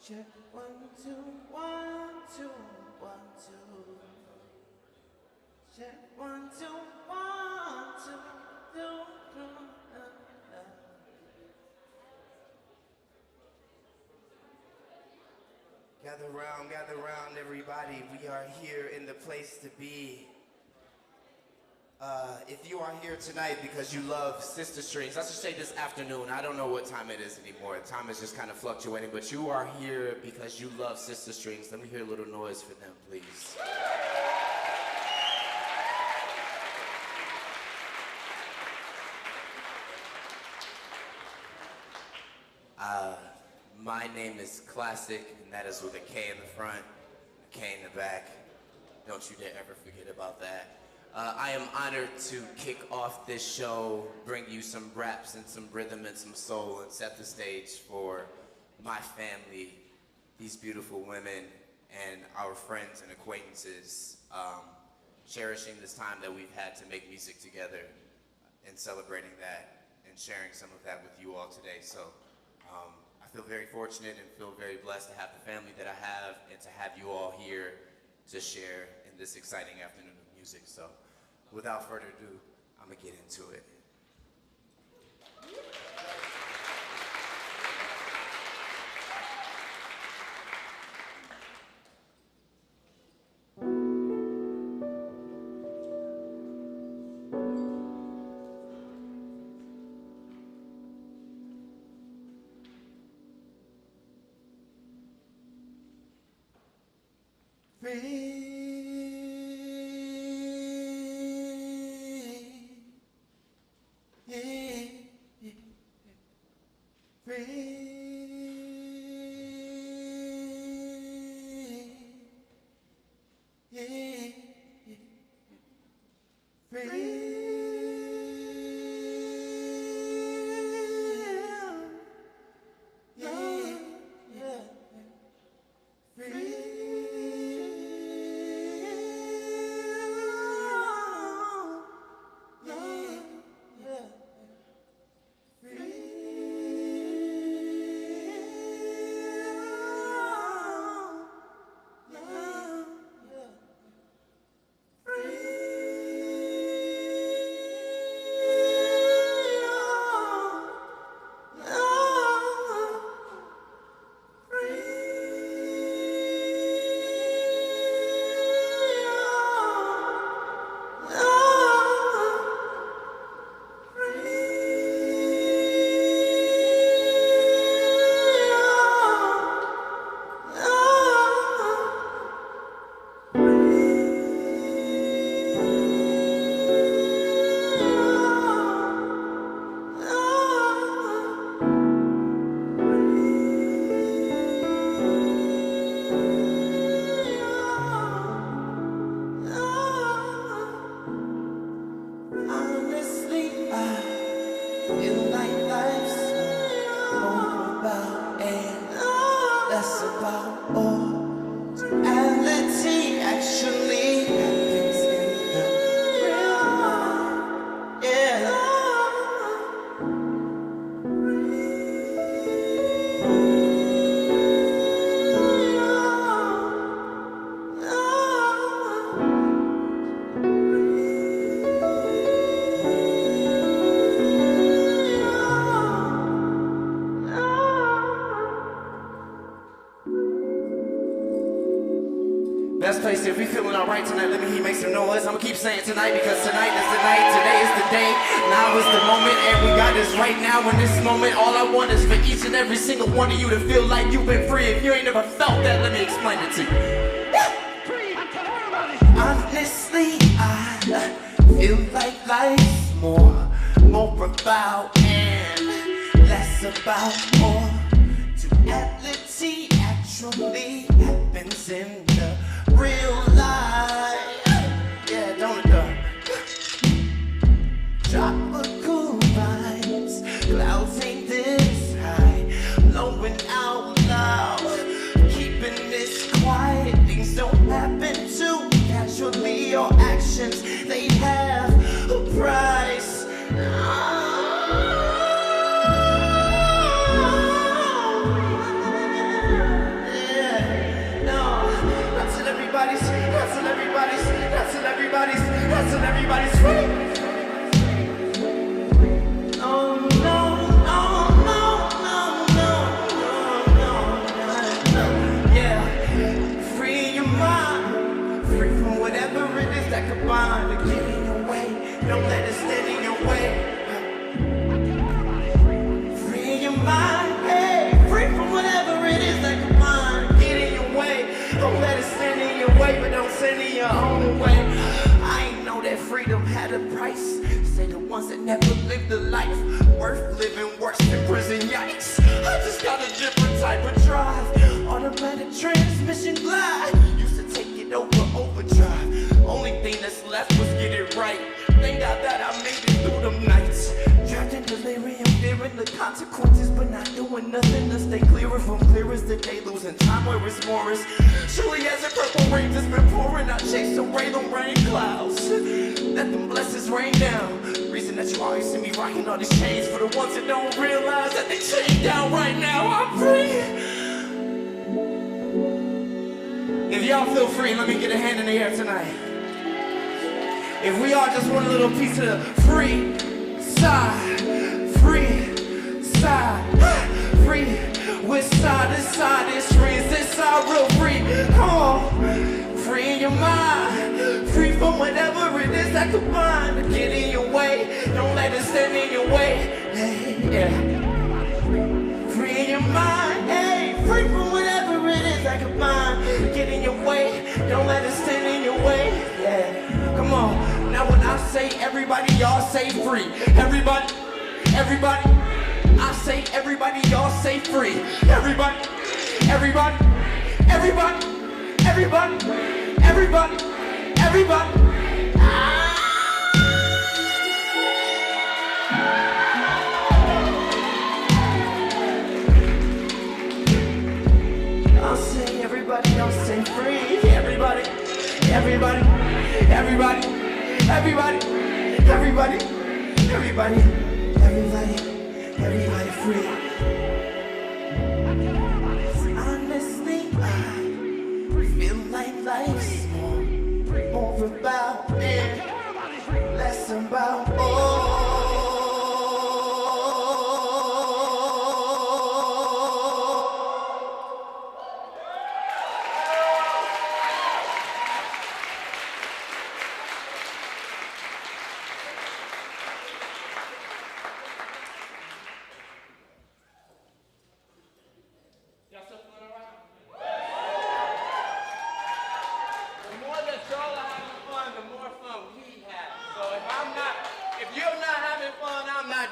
Check 1, 2, 1, 2, 1, 2. Check 1, 2, 1, 2, 2. Gather round, everybody. We are here in the place to be. If you are here tonight because you love SistaStrings, let's just say this afternoon. I don't know what time it is anymore. Time is just kind of fluctuating, but you are here because you love SistaStrings. Let me hear a little noise for them, please. My name is Classic, and that is with a K in the front, a K in the back. Don't you dare ever forget about that. I am honored to kick off this show, bring you some raps and some rhythm and some soul, and set the stage for my family, these beautiful women, and our friends and acquaintances, cherishing this time that we've had to make music together and celebrating that and sharing some of that with you all today. So I feel very fortunate and feel very blessed to have the family that I have and to have you all here to share in this exciting afternoon of music. So without further ado, I'm gonna get into it. Best place, if we feeling alright tonight, let me hear you make some noise. I'm gonna keep saying tonight because tonight is the night, today is the day, now is the moment, and we got this right now in this moment. All I want is for each and every single one of you to feel like you've been free. If you ain't never felt that, let me explain it to you. Honestly, I feel like life's more about and less about more. Duality actually happens in the real life. Yeah, don't it though? Tropical vibes, clouds ain't this high, blowing out loud, keeping this quiet. Things don't happen too casually, or actions, they have a price. everybody's free. To get in your way, don't let it stand in your way. Free your mind, hey, free from whatever it is that could mind. Get in your way, don't let it stand in your way, but don't stand in your own way. I ain't know that freedom had a price. Say the ones that never lived a life worth living, worse than prison, yikes. I just got a different type of drive. Automatic transmission glide. Used to take it over overdrive. Only thing that's left was get it right. Thank God that I made it through them nights. Trapped in delirium, fearing the consequences, but not doing nothing to stay clearer from clear as the day, losing time where it's more is. Surely as the purple rain has been pouring, I chase away them rain clouds. Let them blessings rain down. Reason that you always see me rocking all these chains for the ones that don't realize that they chained down right now. I'm free. If y'all feel free, let me get a hand in the air tonight. If we all just want a little piece of the free side, free, which side, this side is free, is this side real free? Come on, free in your mind, free from whatever it is that could bind. Get in your way, don't let it stand in your way, yeah. Free in your mind, hey, free from whatever it is that could bind. Get in your way, don't let it stand in your way, yeah. Come on, now when I say everybody, y'all say free. Everybody, everybody, I say everybody, y'all say free. Everybody, everybody, everybody, everybody, everybody, everybody. I'll say everybody, I'll say free. Everybody, everybody, everybody, everybody, everybody, everybody, everybody, everybody free. Honestly, I feel like life's more about and less about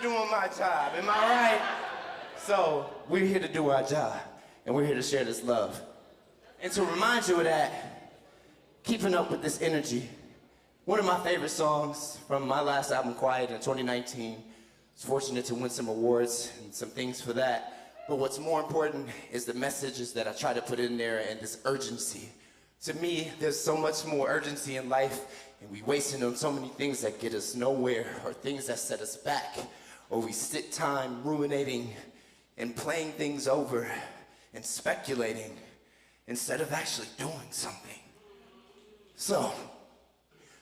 doing my job, am I right? So, we're here to do our job, and we're here to share this love. And to remind you of that, keeping up with this energy, one of my favorite songs from my last album, Quiet, in 2019, I was fortunate to win some awards and some things for that. But what's more important is the messages that I try to put in there and this urgency. To me, there's so much more urgency in life, and we wasting on so many things that get us nowhere, or things that set us back, or we sit time ruminating and playing things over and speculating instead of actually doing something. So,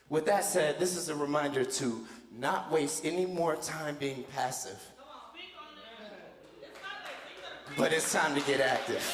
with that said, this is a reminder to not waste any more time being passive. But it's time to get active.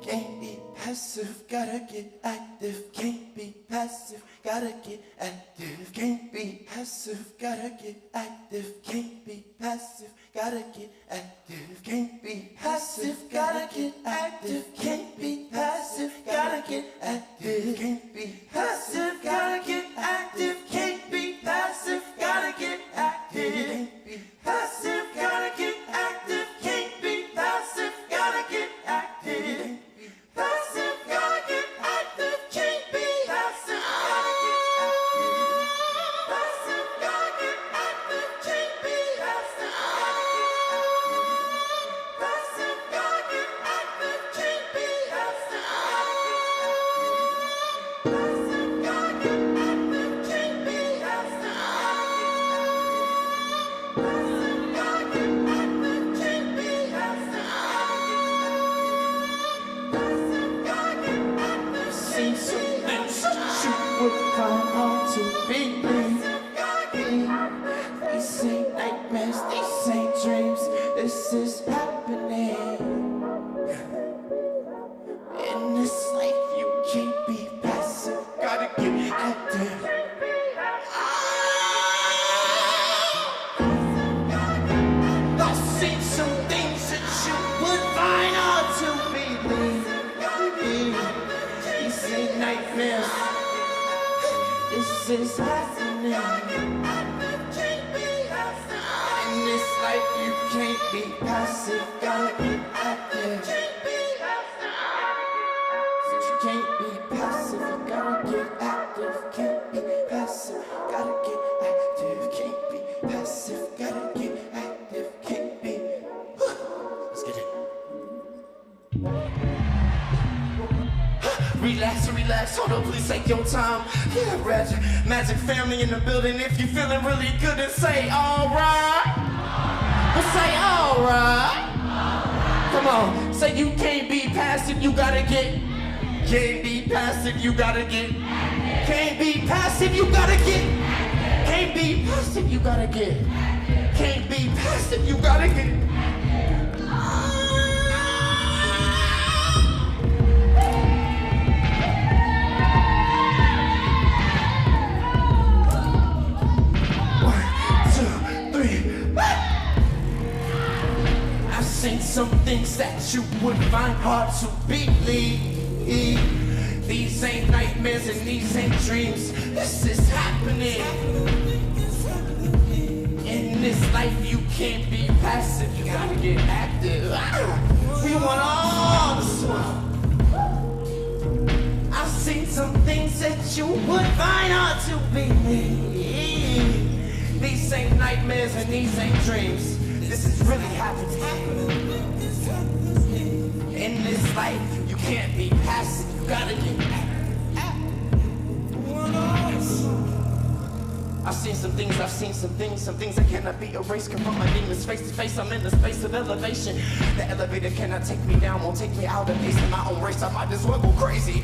Can't be passive, gotta get active. Can't be passive, gotta get active. Can't be passive, gotta get active. Can't be passive, gotta get active. Can't be passive, gotta get active. Can't be passive, gotta get active. Can't be passive, gotta get active. Can't be passive, gotta get active. Can't be passive, gotta get active. Can't be passive, gotta get active. Passive, gotta get active. Can't be passive, gotta get active. Passive, gotta get active. Can't be passive, gotta get active. Passive, gotta get active. Can't be passive, gotta get active. Passive, gotta get active. Can't be some things that you would find hard to believe. These ain't nightmares. This is happening. In this life you can't be passive, gotta be active. Since you can't be passive, you gotta get active. Can't be passive, gotta get active. Can't be passive, gotta get active. Can't be. Let's get it. Relax, relax, hold on, please take your time. Yeah, magic family in the building. If you feeling really good, then say alright. Well, say alright. Come on, say you can't be passive, you gotta get. Can't be passive, you gotta get. Can't be passive, you gotta get. Can't be passive, you gotta get. Can't be passive, you gotta get. Seen some things that you would find hard to believe. These ain't nightmares and these ain't dreams. This is happening. In this life you can't be passive, you gotta get active. We want all the smoke. I've seen some things that you would find hard to believe. These ain't nightmares and these ain't dreams. This is really happening. In this life, you can't be passive, you gotta get active. I've seen some things that cannot be erased. Confront my demons face to face, I'm in the space of elevation. The elevator cannot take me down, won't take me out of pace in my own race. I might as well go crazy.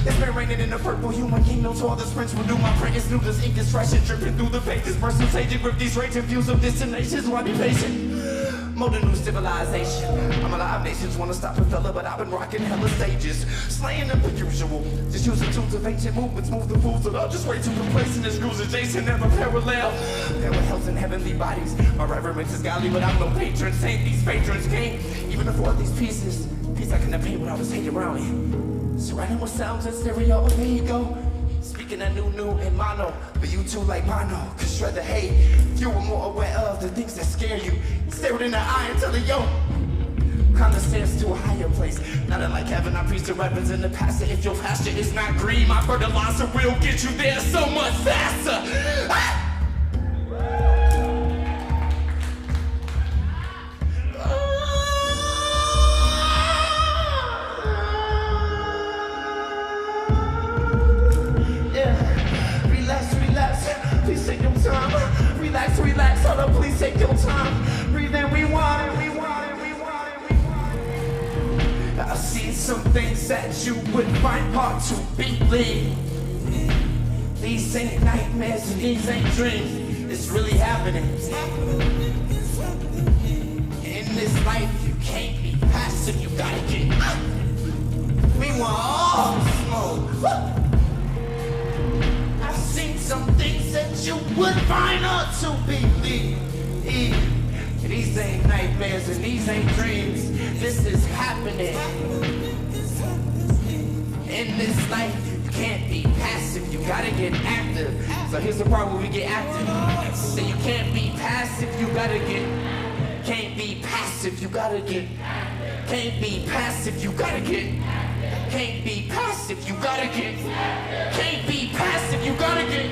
It's been raining in the purple human kingdom, so all the sprints will do my prayers. New this ink is fresh and dripping through the pages. Personal staging with these raging views of destinations. Why be patient? Modern new civilization. I'm alive, nations wanna stop a fella, but I've been rocking hella stages. Slaying them per usual. Just using tools of ancient movements, move the fools, but I'll just way too complacent. This cruise adjacent, never parallel. There were hells and heavenly bodies. My reverence is godly, but I'm no patron saint. These patrons came, even before these pieces. Piece I couldn't paint when I was hate around it. Surrounding with sounds and stereo, there you go. Speaking of new and mono, but you too like mono. Cause shred the hate, you were more aware of the things that scare you. Stare it in the eye and tell it, yo, condescends to a higher place. Not unlike heaven, I preach the weapons in the pastor. If your pasture is not green, my fertilizer will get you there so much faster. Ah! Relax, hold up, please take your time. Breathe in, rewind. I've seen some things that you would find hard to believe. These ain't nightmares and these ain't dreams. It's really happening. In this life, you can't be passive, you gotta get out. We want all the smoke. I've seen some things that you would find hard to believe. These ain't nightmares and these ain't dreams. This is happening. In this life, you can't be passive, you gotta get active. So here's the part where we get active. So you can't be passive, you gotta get. Can't be passive, you gotta get. Can't be passive, you gotta get. Can't be passive, you gotta get. Can't be passive, you gotta get.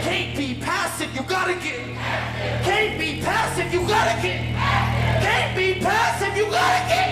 Can't be passive, you gotta get. Can't be passive, you gotta get. Can't be passive, you gotta get.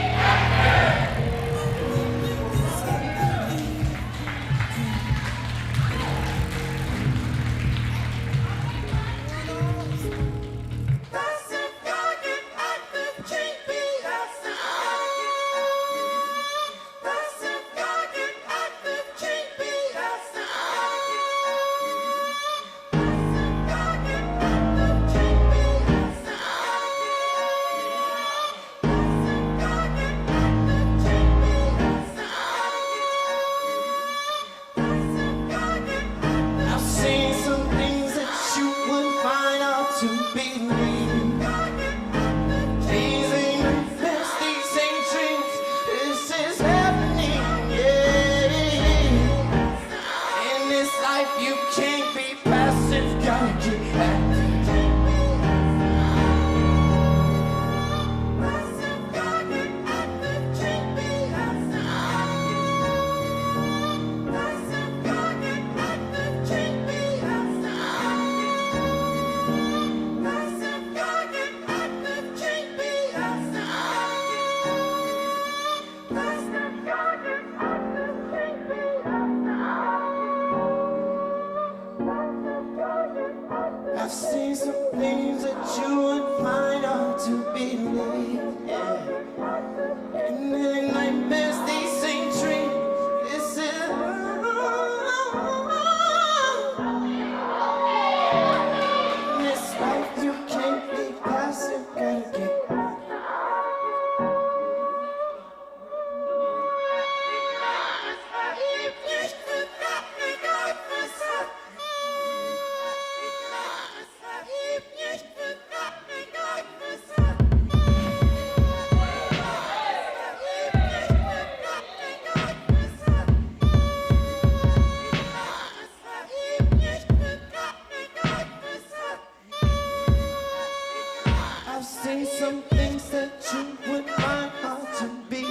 things that you would find hard to believe.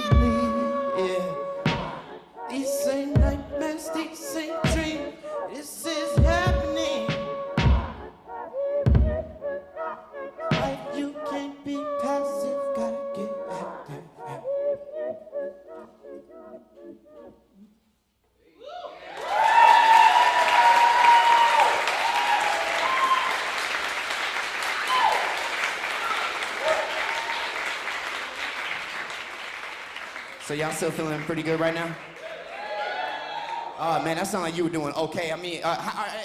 Yeah. These ain't nightmares, these ain't dreams. This is happening. Life, you can't be passive, gotta get active. So y'all still feeling pretty good right now? Oh man, that sounded like you were doing okay. I mean,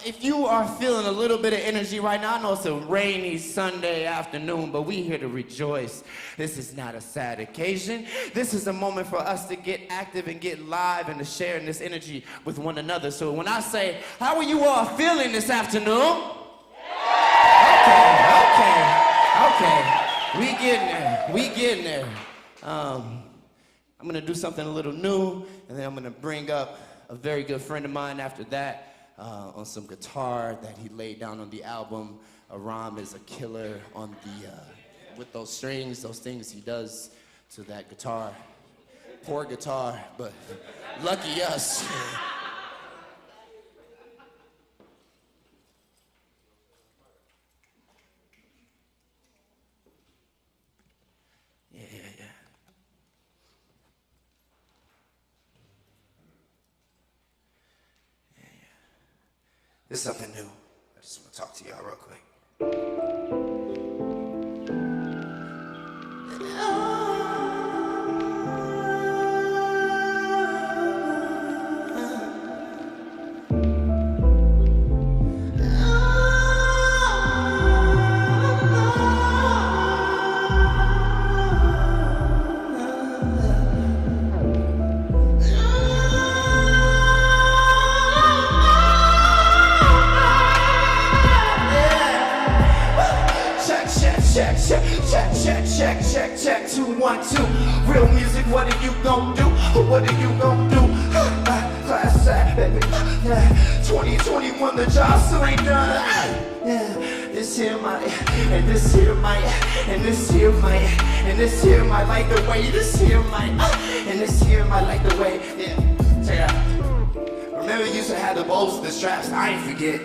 if you are feeling a little bit of energy right now, I know it's a rainy Sunday afternoon, but we here to rejoice. This is not a sad occasion. This is a moment for us to get active and get live and to share in this energy with one another. So when I say, how are you all feeling this afternoon? Okay. We getting there. I'm gonna do something a little new, and then I'm gonna bring up a very good friend of mine after that on some guitar that he laid down on the album. Aram is a killer on the with those strings, those things he does to that guitar. Poor guitar, but lucky us. This is something new. I just want to talk to y'all real quick. Check, 2, 1, 2. Real music, what are you gon' do? What are you gon' do? Class act, baby. 2021, the job still ain't done. Yeah, this here might, and this here might, and this here might, and this here might like the way, this here might, and this here might like the way. Yeah, check it out. Remember you used to have the bows, the straps, I ain't forget.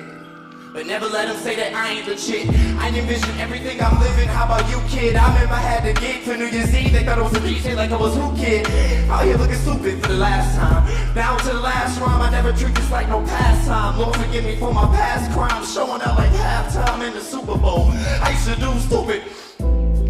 But never let them say that I ain't legit. I envision everything I'm living, how about you, kid? I remember I had the gig for New Year's Eve. They thought it was a DJ like I was who, kid? Out here looking stupid for the last time. Down to the last rhyme, I never treat this like no pastime. Lord forgive me for my past crimes, showing out like halftime in the Super Bowl. I used to do stupid,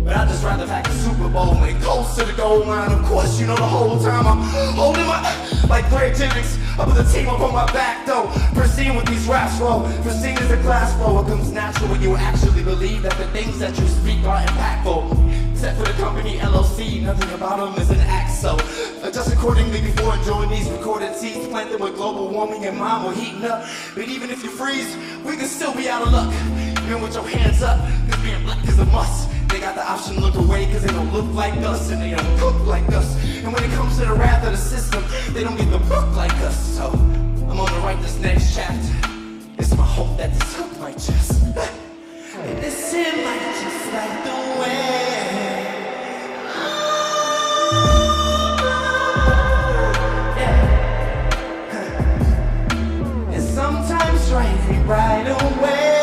but I'd just rather pack the Super Bowl and close to the goal line. Of course, you know the whole time I'm holding my, like Greg Jennings, up with the team up on my back though. Proceeding with these raps flow, pristine as a class flow. It comes natural when you actually believe that the things that you speak are impactful. Except for the company LOC, nothing about them is an act, so adjust accordingly before enjoying these recorded seeds. Plant them with global warming and mine will heating up. But even if you freeze, we can still be out of luck. Even with your hands up, cause being black is a must. They got the option to look away cause they don't look like us and they don't cook like us. And when it comes to the wrath of the system, they don't get the book like us. So I'm gonna write this next chapter. It's my hope that this hook might just, and this here might just like the way. And sometimes right ain't right away.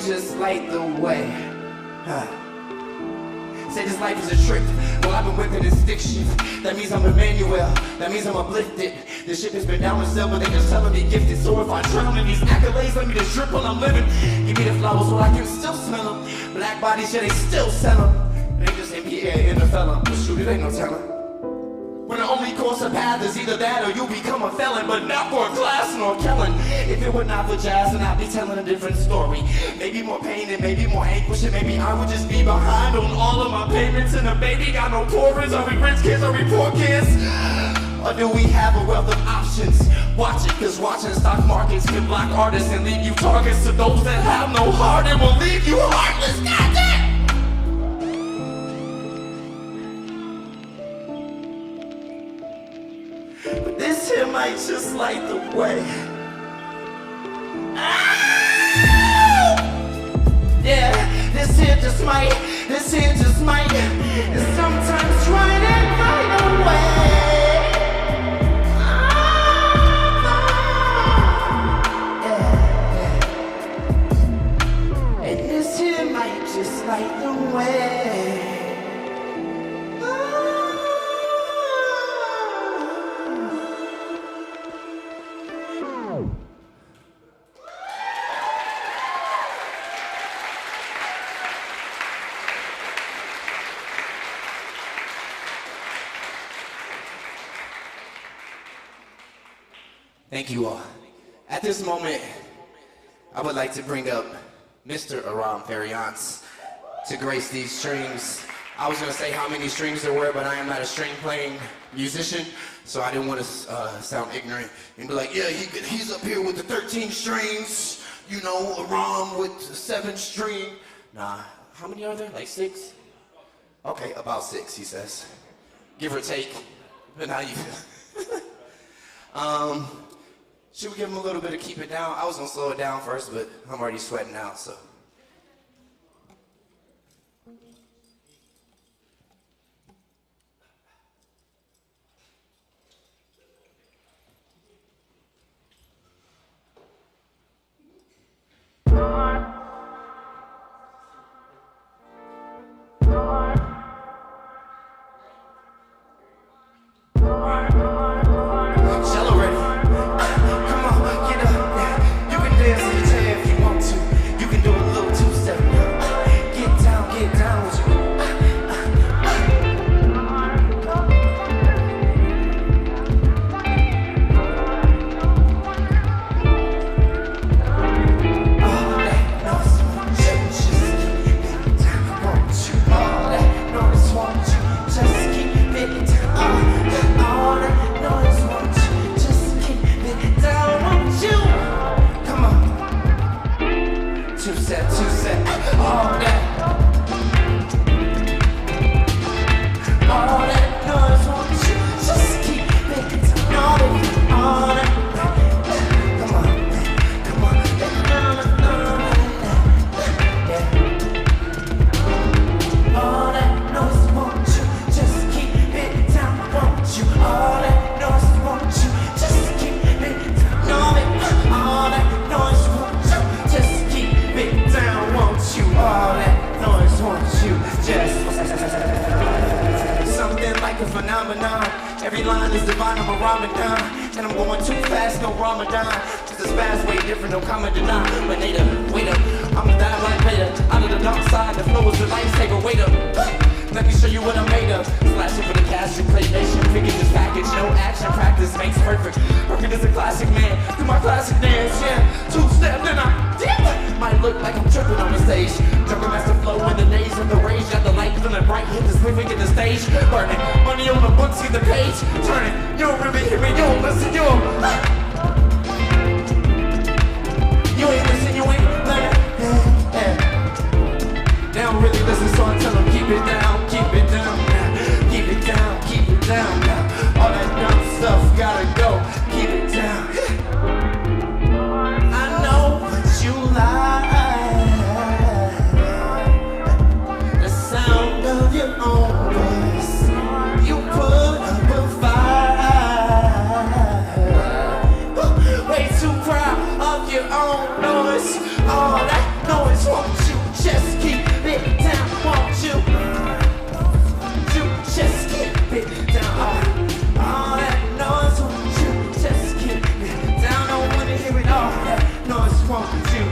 Just light the way. Say this life is a trick. Well, I've been whipping this stick shift. That means I'm Emmanuel. That means I'm uplifted. This ship has been down with silver. They just telling me gifted. So if I drown in these accolades, let me just drip while I'm living. Give me the flowers so I can still smell them. Black bodies, yeah, they still sell them. They just NBA, NFL, but shoot, it ain't no telling. When the only course of path is either that or you become a felon, but not for a class nor Kellen. If it were not for jazz, then I'd be telling a different story. Maybe more pain and maybe more anguish, and maybe I would just be behind on all of my payments. And the baby got no portions. Are we rich kids? Are we poor kids? Or do we have a wealth of options? Watch it, cause watching stock markets can block artists and leave you targets to those that have no heart and will leave you heartless. Goddamn! But this here might just light the way. Yeah, this here just might, and sometimes trying to find a way. And this here might just light the way. Thank you all. At this moment, I would like to bring up Mr. Aram Fariance to grace these strings. I was gonna say how many strings there were, but I am not a string playing musician, so I didn't want to sound ignorant and be like, yeah, he's up here with the 13 strings, you know, Aram with 7 string. Nah, how many are there? Like 6? Okay, about 6, he says. Give or take, but how you feel? Should we give him a little bit of keep it down? I was gonna slow it down first, but I'm already sweating now, so. Every line is divine, I'm a Ramadan. And I'm going too fast, no Ramadan. Just this fast, way different, no common deny. But Nada, wait up, I'm a dive like Vader. Out of the dark side, the flow is the lifesaver, wait up. Let me show you what I'm made of. Slashing for the cash, inflation, figure this package. No action, practice makes perfect. Perfect as a classic man, do my classic dance, yeah. 2-step, then I dip. Might look like I'm tripping on the stage. Jumping master flow in the days of the rage. Got the light feeling bright, hit the swing, get the stage. Burning, money on the books, get the page. Turning, you don't really hear me, you don't listen, you don't. You ain't listen, you ain't learning. They don't really listen, so I tell them keep it down, keep it down now. Keep it down, keep it down now. All that dumb stuff gotta go, keep it down. I know what you like, the sound of your own voice. You put up a fight, way too proud of your own noise. All that noise, won't you just keep it down, won't you? You just keep it down. All that noise, won't you just keep it down? I don't wanna hear it. All that noise, won't you?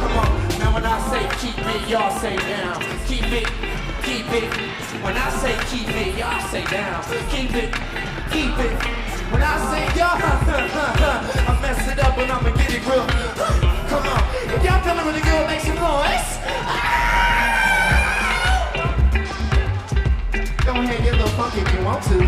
Come on, now when I say keep it, y'all say down. Keep it, keep it. When I say keep it, y'all say down. Keep it, keep it. When I say y'all, I mess it up and I'ma get it real. Come on, if y'all feeling really good, make some noise. Go ahead, get a little funky if you want to.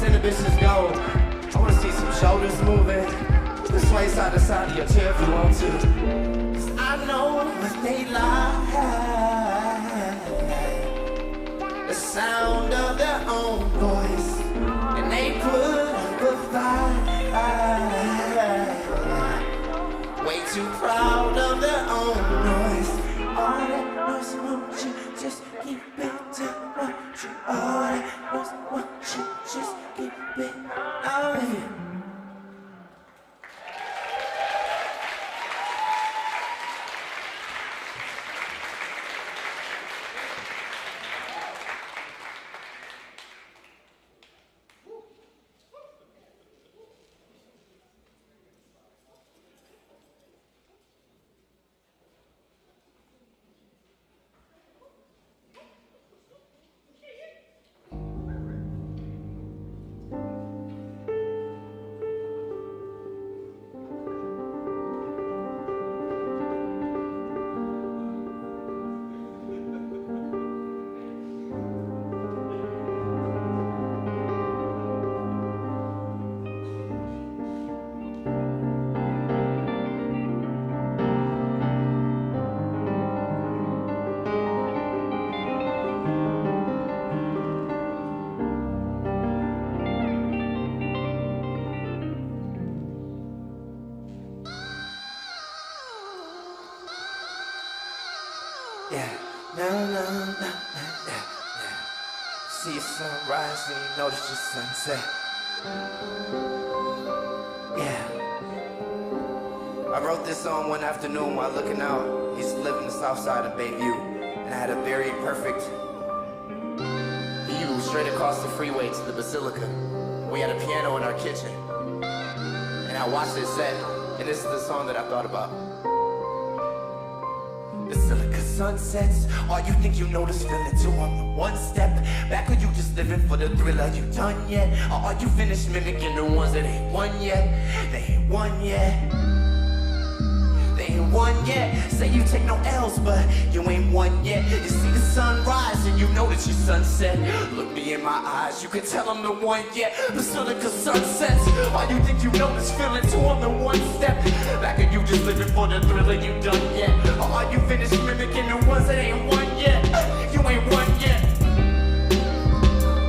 those inhibitions go. I wanna see some shoulders moving. Just sway side to side of your chair if you want to. 'Cause I know when they lie, the sound of their own voice, and they put up a fight. Way too proud of their own noise. All that noise, won't you just keep it to what you? All that noise, won't you just keep it out of here? See your sunrise and you notice your sunset. Yeah. I wrote this song one afternoon while looking out. I used to live in the south side of Bayview, and I had a very perfect view straight across the freeway to the Basilica. We had a piano in our kitchen, and I watched it set, and this is the song that I thought about. Basilica sunsets, all you think you know this feeling too on the one step back, or you just living for the thrill? Are you done yet? Or are you finished mimicking the ones that ain't won yet? They ain't won yet. They ain't won yet. Say you take no L's, but you ain't won yet. You see the sunrise and you know that your sunset. Look me in my eyes, you can tell I'm the one yet. Basilica sunsets, all you think you know this feeling too on the one step back, or you just living for the thrill? Are you done yet? Or are you finished mimicking the ones that ain't won yet? You ain't won yet.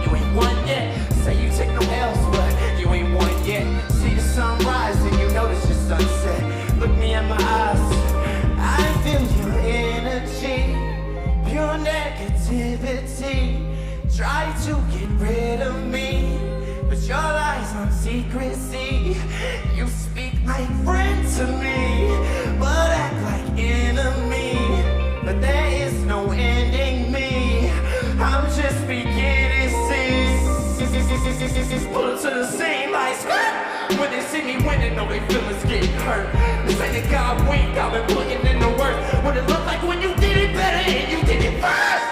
You ain't won yet. Say you take no L's, but you ain't won yet. See the sunrise and you notice your sunset. Look me in my eyes, I feel your energy, pure negativity. Try to get rid of me, but your lies on secrecy. You speak like friend to me, but act like enemy. But there is no ending me, I'm just beginning to pull it to the same like skirt. When they see me winning, know they feelings getting hurt. This ain't a God wink, I've been putting in the work. What it look like when you did it better and you did it first.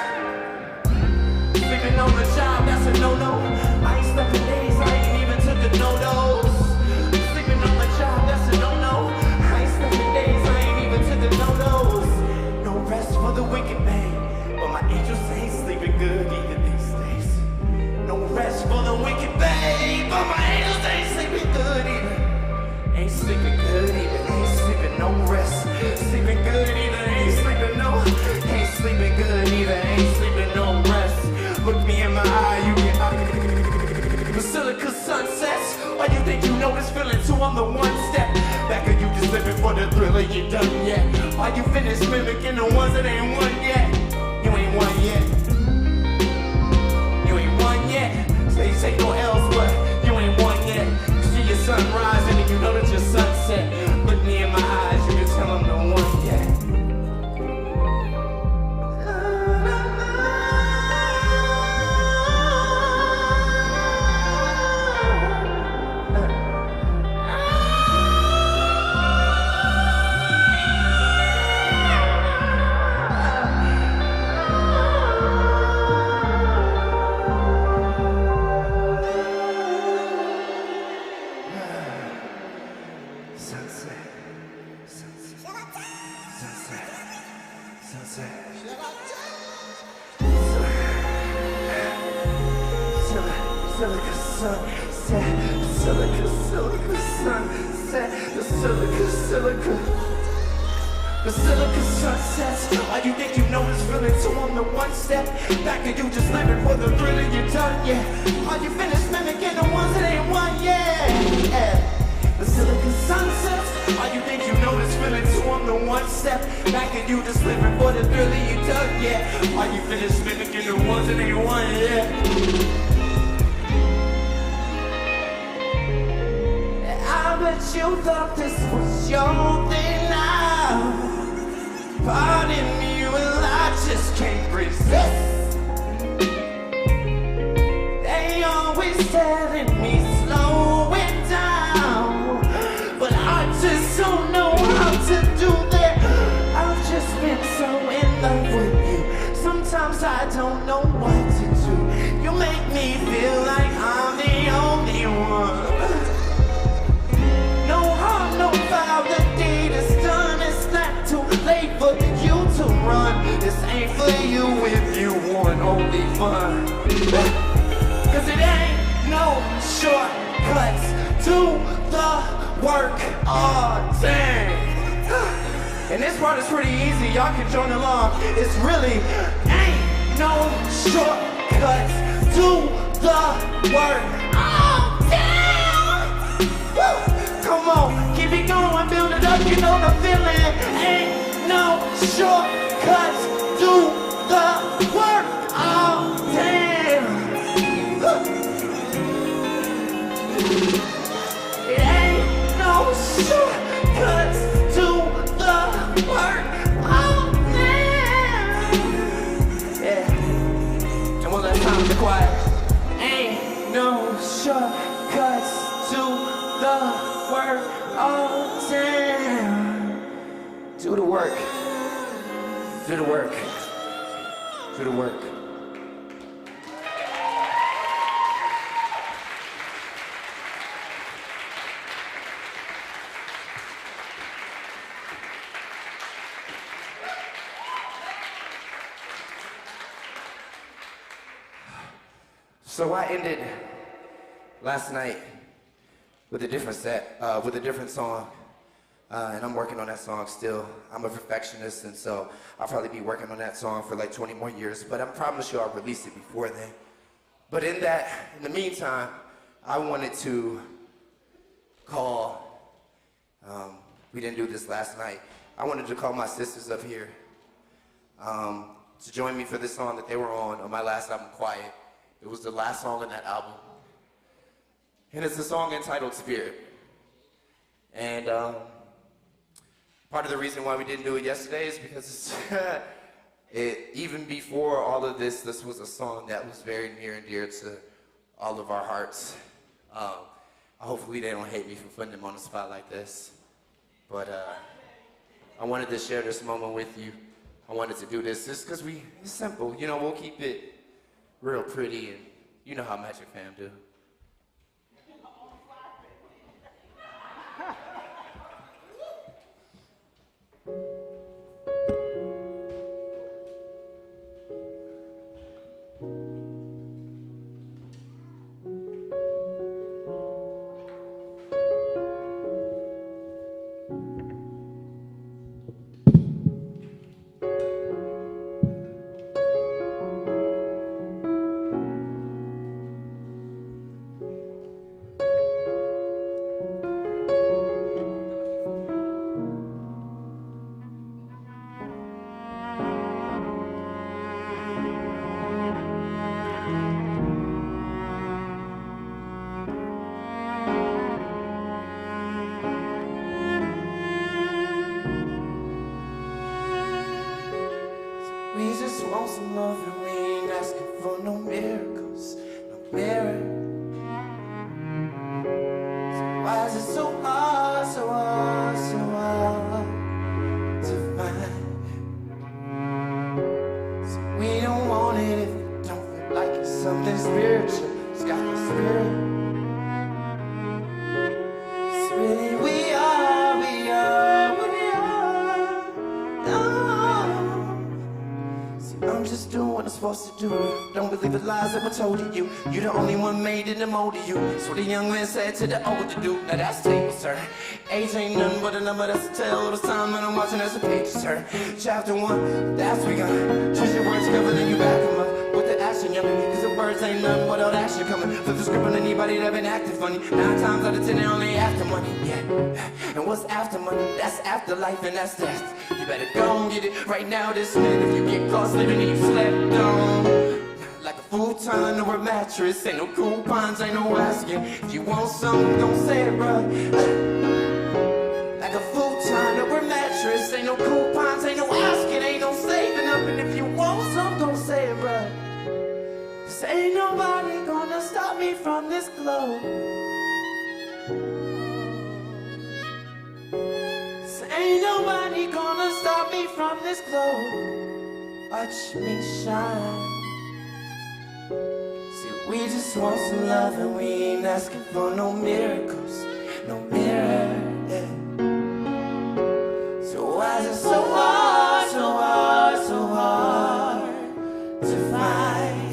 Sleeping on the job, that's a no-no. I ain't slept in days, I ain't even took a no-dose. Sleeping on the job, that's a no-no. I ain't slept in days, I ain't even took a no-dose. No rest for the wicked man, but my angels ain't sleeping good either these days. No rest for the wicked babe, but my angels ain't sleeping good either. Ain't sleeping good either, ain't sleeping no rest. Sleeping good either, ain't sleeping no. Ain't sleeping good either, ain't sleeping no rest. Look me in my eye, you get Basilica sunsets, why you think you know this feeling too? I'm the one step back, or you just living for the thrill? Are you done yet? Why you finished mimicking the ones that ain't won yet? You ain't won yet. You ain't won yet. Say you take no L's, but you ain't won yet. You see your sun rising and you know that your sunset. Look me in my eyes, you can tell I'm the one yet. silica sunset, silica sunset, the silica. The silica sunsets. All you think you know is feeling, so I'm the one step back and you just living for the thrill of your tongue, yeah. Are you finished mimicking the ones that ain't won, yeah. The silica sunsets. All you think you know is feeling, so I'm the one step back and you just living for the thrill of your tongue, yeah. Are you finished mimicking the ones that ain't won, yeah. I bet you thought this was your thing now. Pardon me, well I just can't resist. They always telling me slow it down, but I just don't know how to do that. I've just been so in love with you. Sometimes I don't know what to do. You make me feel like I'm the only one. No harm, no foul, the deed is done. It's not too late for you to run. This ain't for you if you want only fun. Cause it ain't no shortcuts to the work. Oh, dang. And this part is pretty easy, y'all can join along. It's really ain't no shortcuts to the work. Oh, damn! Woo! Come on, keep it going, build it up, you know the feeling. Ain't no shortcuts to the work. Oh, damn. It ain't no shortcuts to the work. Oh, damn. Yeah. And one last time, be quiet. Ain't no shortcuts to the work. Oh, damn. Do the work. Do the work. Do the work. So I ended last night with a different set, with a different song, and I'm working on that song still. I'm a perfectionist, and so I'll probably be working on that song for like 20 more years, but I promise you I'll release it before then. But in the meantime, I wanted to call, we didn't do this last night, I wanted to call my sisters up here to join me for this song that they were on my last album, Quiet. It was the last song on that album. And it's a song entitled Spirit. And part of the reason why we didn't do it yesterday is because even before all of this, this was a song that was very near and dear to all of our hearts. Hopefully they don't hate me for putting them on the spot like this. But I wanted to share this moment with you. I wanted to do this just because it's simple. You know, we'll keep it real pretty, and you know how Magic Fam do. We just want some love and we ain't asking for no miracles, no mirror. So why is it so hard, so hard, so hard to find? So we don't want it if it don't feel like it's something spiritual. It's got the spirit. It's really we are, we are, we are. Oh. So I'm just doing what I'm supposed to do. Don't believe the lies that were told to you. You're the only one made in the mold of you. That's what the young man said to the older dude. Now that's table, sir. Age ain't nothing but a number that's a tale of the time, and I'm watching as the pages turn. Chapter 1, that's begun. Twist your words covered and you back them up with the action, young. Cause the words ain't nothing without action coming. Flip the script on anybody that been acting funny. 9 times out of 10 they only after money, yeah. And what's after money? That's afterlife and that's death. You better go and get it right now this minute. If you get caught sleeping and you slept on like a futon or a mattress. Ain't no coupons, ain't no asking. If you want something, don't say it, bruh. Like a futon or a mattress. Ain't no coupons, ain't no asking. Ain't no saving up. And if you want something, don't say it, bruh. Cause ain't nobody gonna stop me from this glow. Ain't nobody gonna stop me from this glow. Watch me shine. See, we just want some love and we ain't asking for no miracles, no mirror, yeah. So why is it so hard, so hard, so hard to find?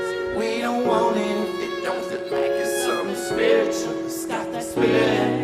See, we don't want it if it don't feel like it's something spiritual. It's got that spirit.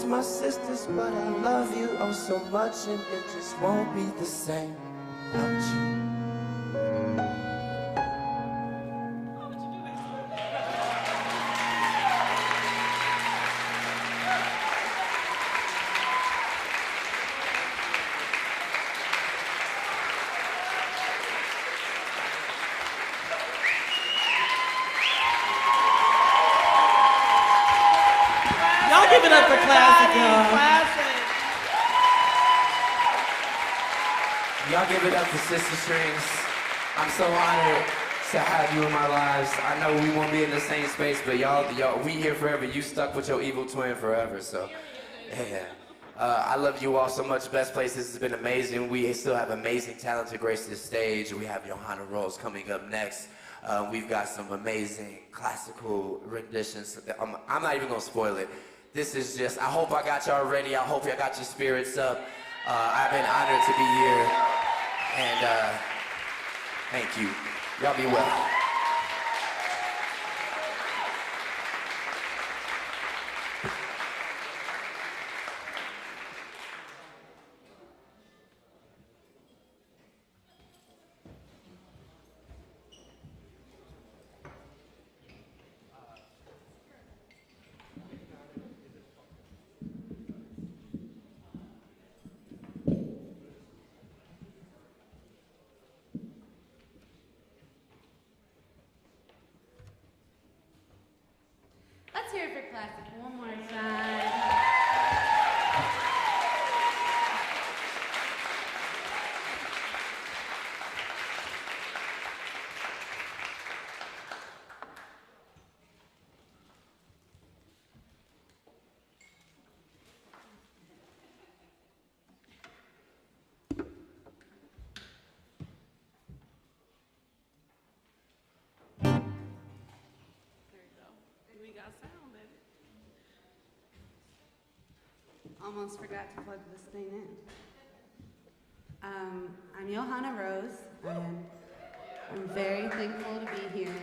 My sisters, but I love you oh so much, and it just won't be the same without you. Give it up for classic, Y'all give it up for SistaStrings. I'm so honored to have you in my lives. I know we won't be in the same space, but y'all, we here forever. You stuck with your evil twin forever, so yeah. I love you all so much. Best Place, this has been amazing. We still have amazing talent to grace this stage. We have Johanna Rose coming up next. We've got some amazing classical renditions. I'm not even gonna spoil it. This is just, I hope I got y'all ready. I hope y'all got your spirits up. I've been honored to be here. And thank you. Y'all be well. for classic one more time. We got sound, baby. Almost forgot to plug this thing in. I'm Johanna Rose, and I'm very thankful to be here.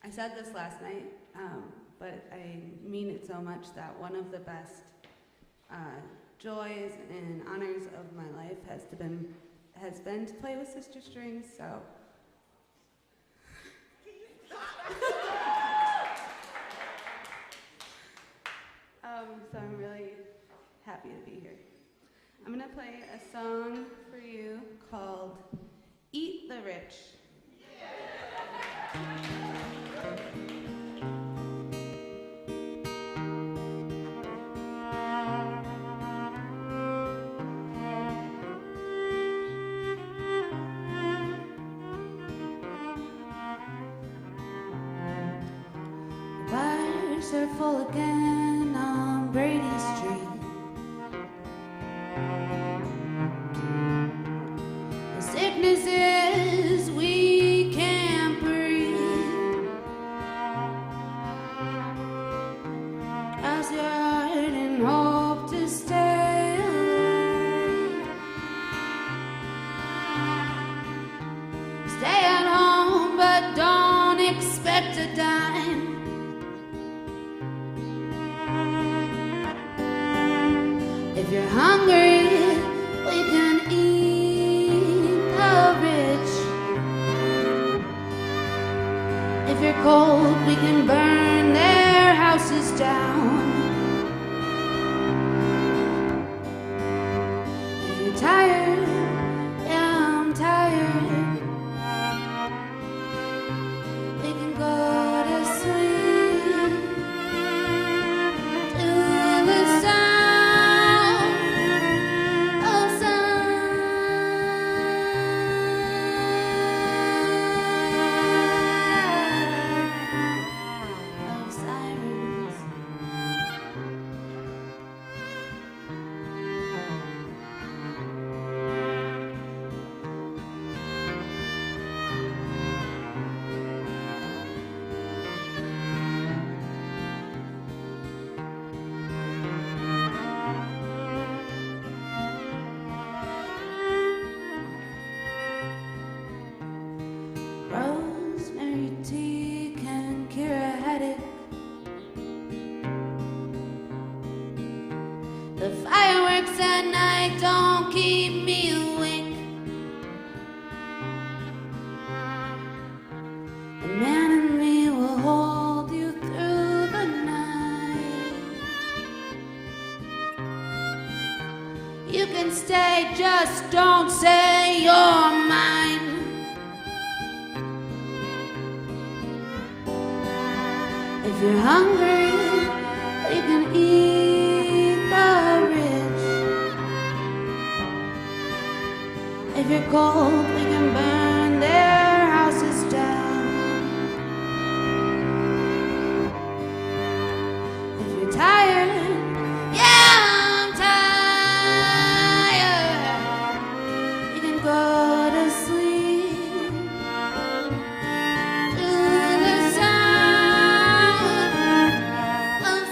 I said this last night, but I mean it so much that one of the best joys and honors of my life has been to play with SistaStrings. So I'm really happy to be here. I'm gonna play a song for you called Eat the Rich. Bars are full again on Brady Street. The sickness is we can't breathe. Cross your heart and hope to stay alive. Stay at home but don't expect a dime. If you're hungry, we can eat the rich. If you're cold, we can burn their houses down. If you're tired, yeah, I'm tired, we can go to sleep to the sun. Rosemary tea can cure a headache. The fireworks at night don't keep me awake. The man in me will hold you through the night. You can stay, just don't say you're mine. If you're hungry, we can eat the rich. If you're cold, we can burn their houses down. If you're tired, yeah, I'm tired, we can go to sleep to the sound of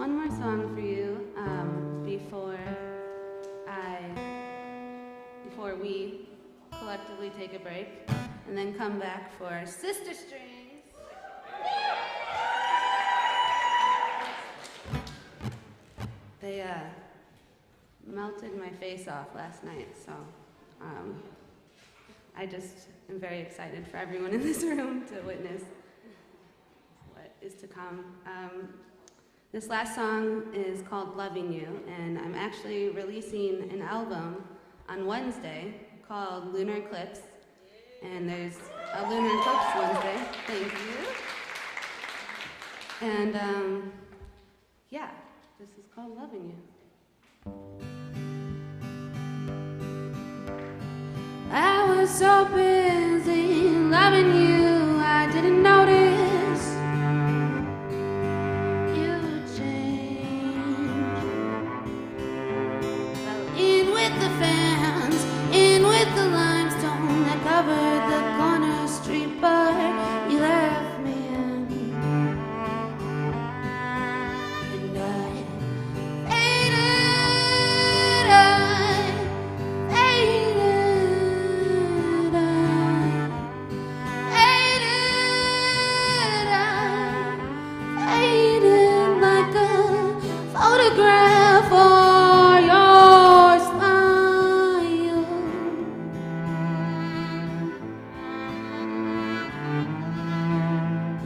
one more song for you before we collectively take a break, and then come back for SistaStrings. They melted my face off last night, so I just am very excited for everyone in this room to witness what is to come. This last song is called Loving You, and I'm actually releasing an album on Wednesday called Lunar Eclipse, and there's a Lunar Eclipse Wednesday. Thank you. And yeah, this is called Loving You. I was so busy loving you, I didn't notice you changed. Fell in with the fans, in with the limestone that covered the corner street bar you left me in. And I photograph for your smile,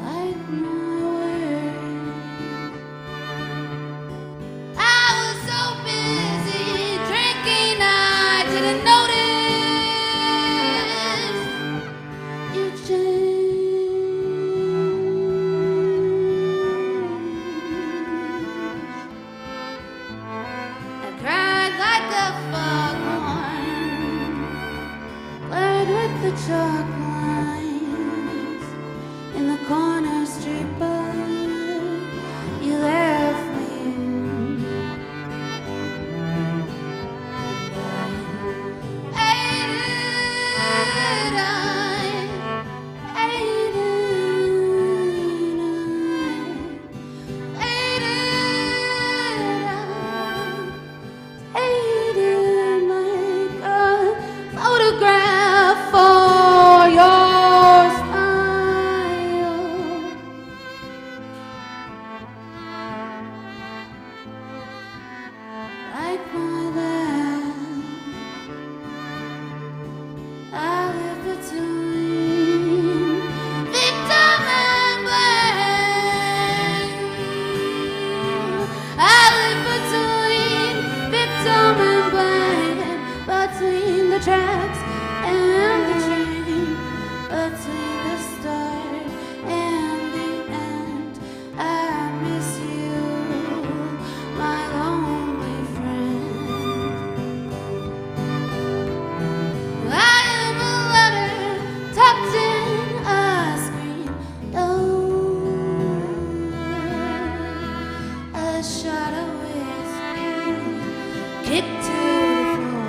like my words. I was so busy drinking, I didn't notice you changed. The chalk lines in the corner street bar you left me in. Photograph for your smile, like my land. I live between victim and blame. I live between victim and blame, between the tracks and the train, between the start and the end. I miss you, my lonely friend. I am a letter tucked in a screen door, a shot of whiskey kicked to the floor.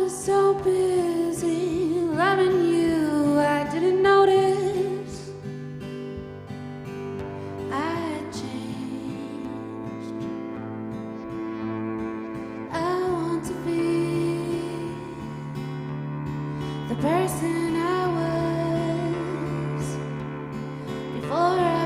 So busy loving you, I didn't notice I had changed. I want to be the person I was before I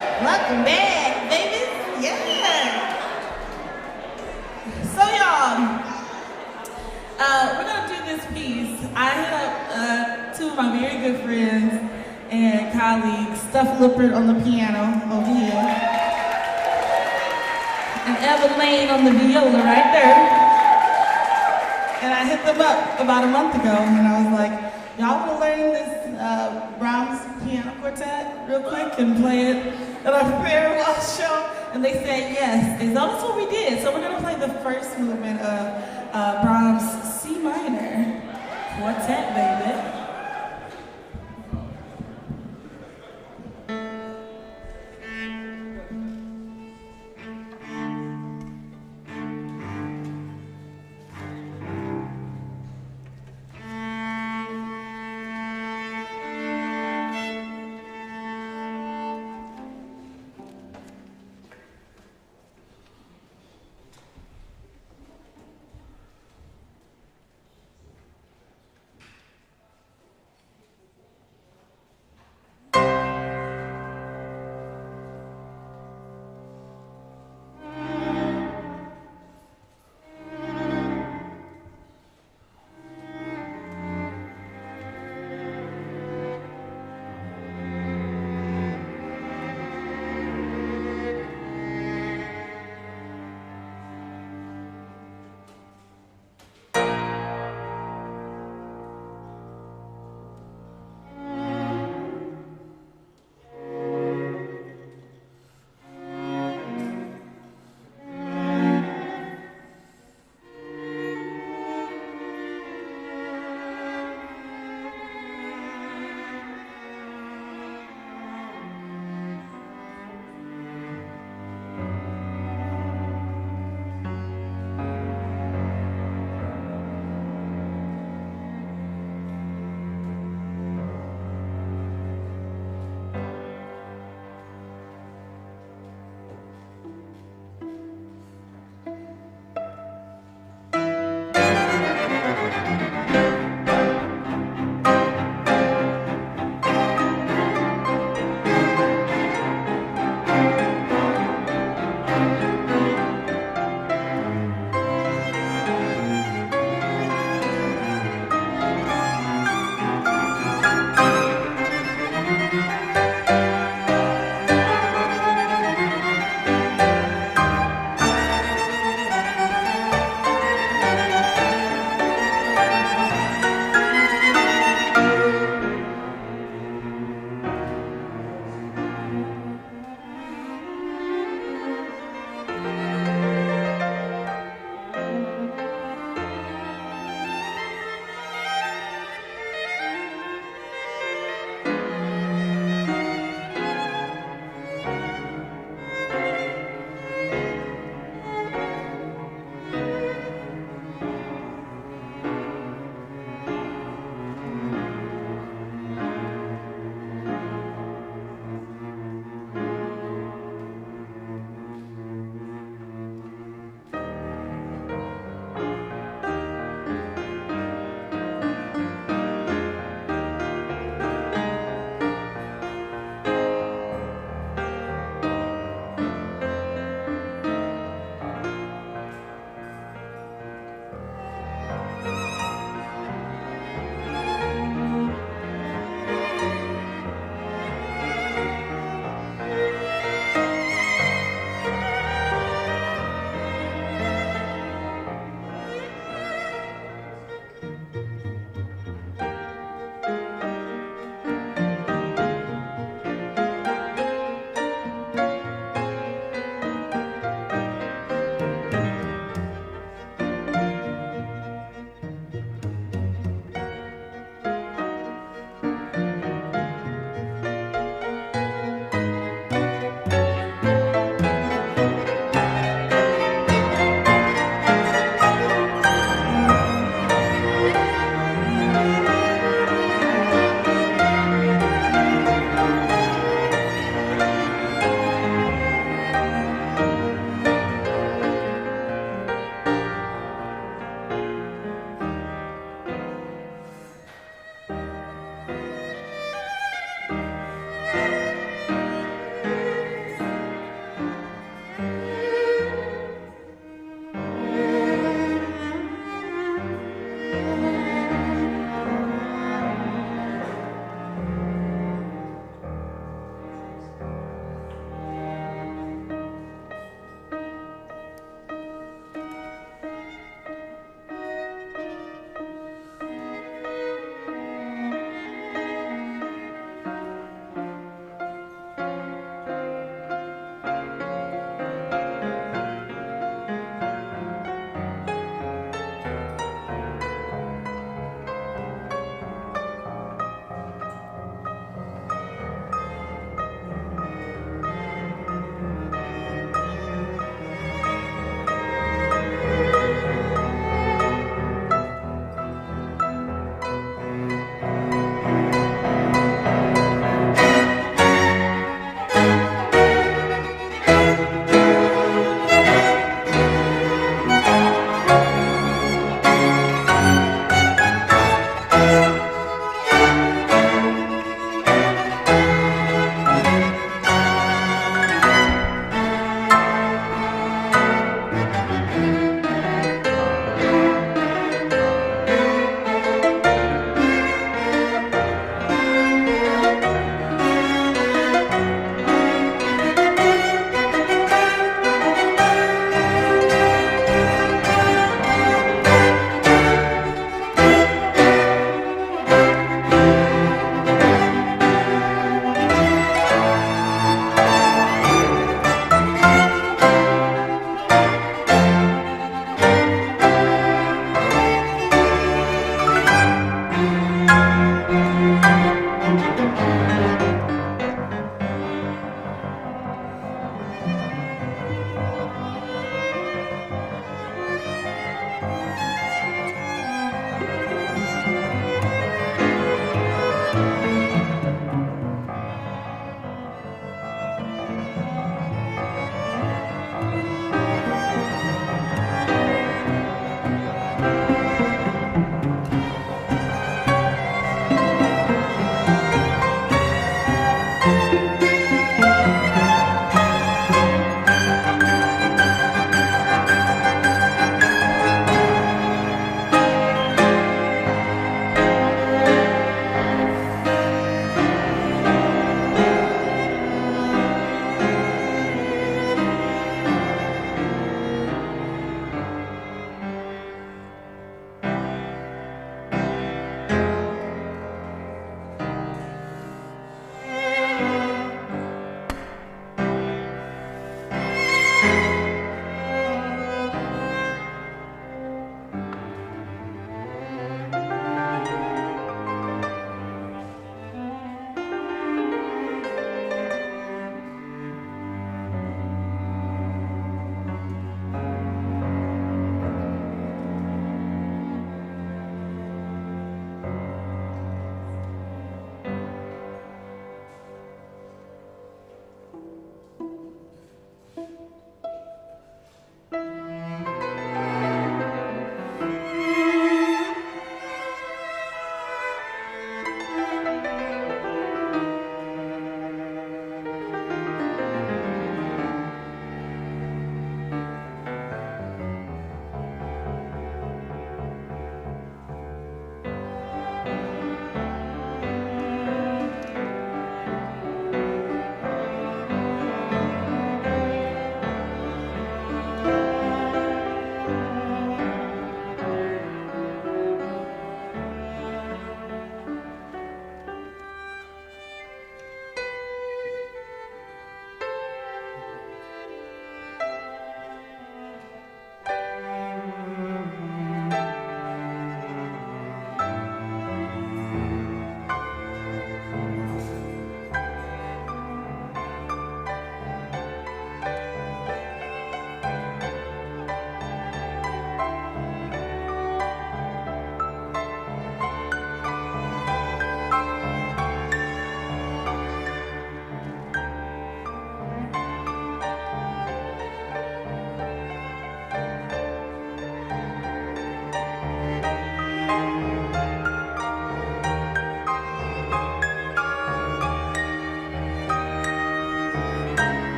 Welcome back, babies. Yeah. So y'all, we're gonna do this piece. I hit up two of my very good friends and colleagues, Stuff Lippert on the piano over here, and Evan Lane on the viola right there. And I hit them up about a month ago, and I was like, y'all want to learn this Brahms piano quartet real quick and play it at our farewell show? And they said yes. And so that's what we did. So we're going to play the first movement of Brahms' C minor quartet, baby.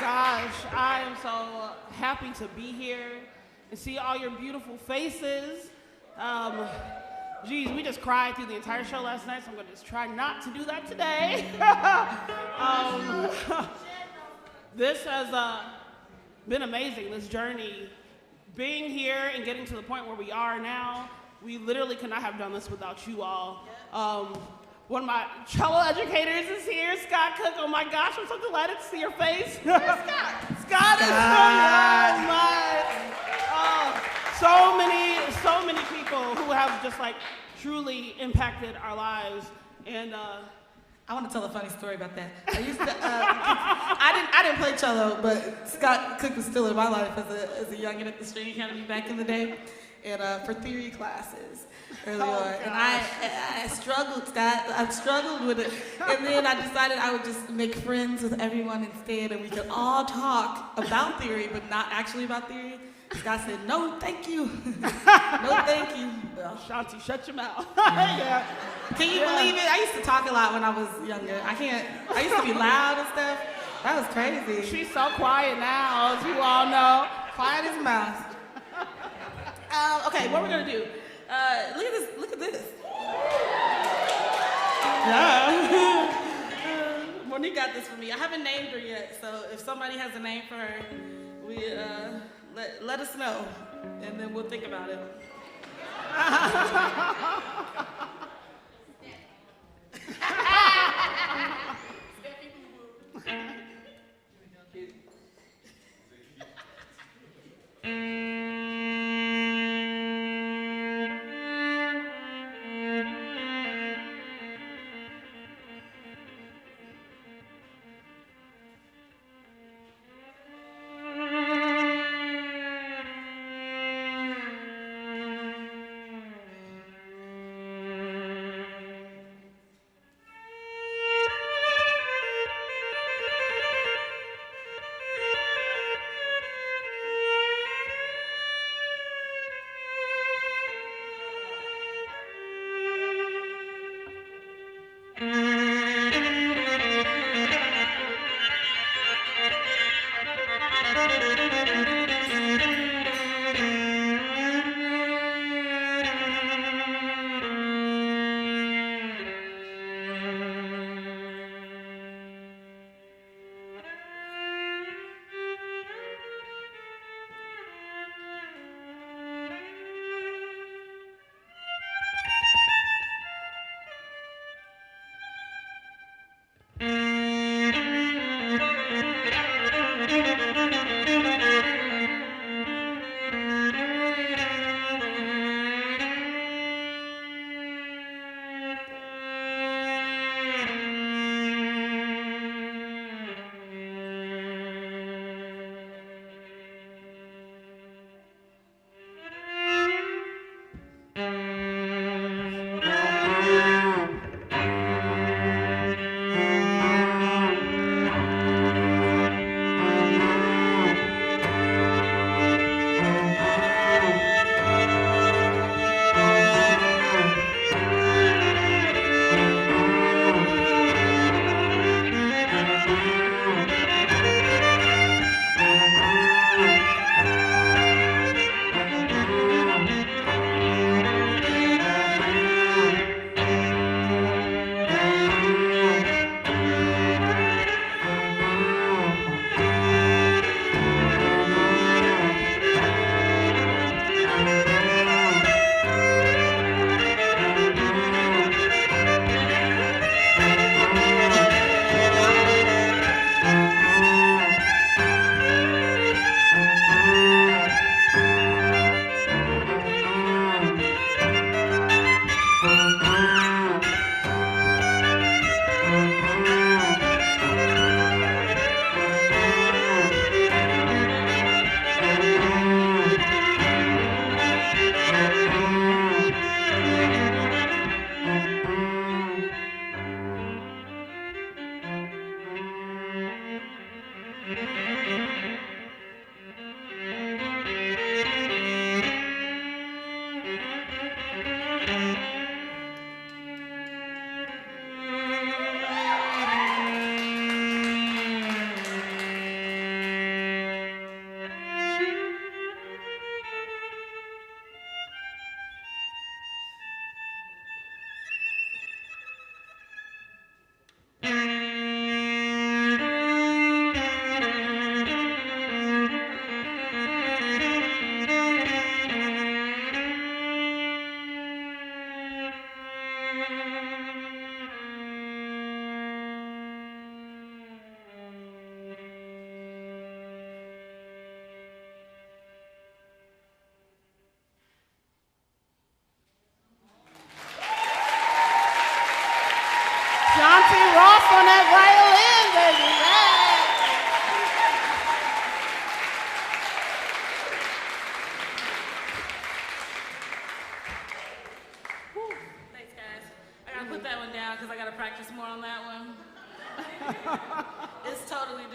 gosh, I am so happy to be here and see all your beautiful faces. Geez, we just cried through the entire show last night, so I'm gonna just try not to do that today. This has been amazing, this journey. Being here and getting to the point where we are now, we literally could not have done this without you all. One of my cello educators is here, Scott Cook. Oh my gosh, I'm so delighted to see your face. Where's Scott? Scott is oh my. So many people who have just like truly impacted our lives. And I want to tell a funny story about that. I used to, I didn't play cello, but Scott Cook was still in my life as a youngin' at the String Academy back in the day, and for theory classes early on. And I struggled, Scott. I struggled with it. And then I decided I would just make friends with everyone instead, and we could all talk about theory, but not actually about theory. Scott said, no, thank you. No, thank you. Well, Shanti, shut your mouth. yeah. Can you believe it? I used to talk a lot when I was younger. I used to be loud and stuff. That was crazy. She's so quiet now, as you all know. Quiet as a mouse. Okay, what we're gonna do? Look at this. Look at this. Yeah. Monique got this for me. I haven't named her yet, so if somebody has a name for her, we let us know, and then we'll think about it.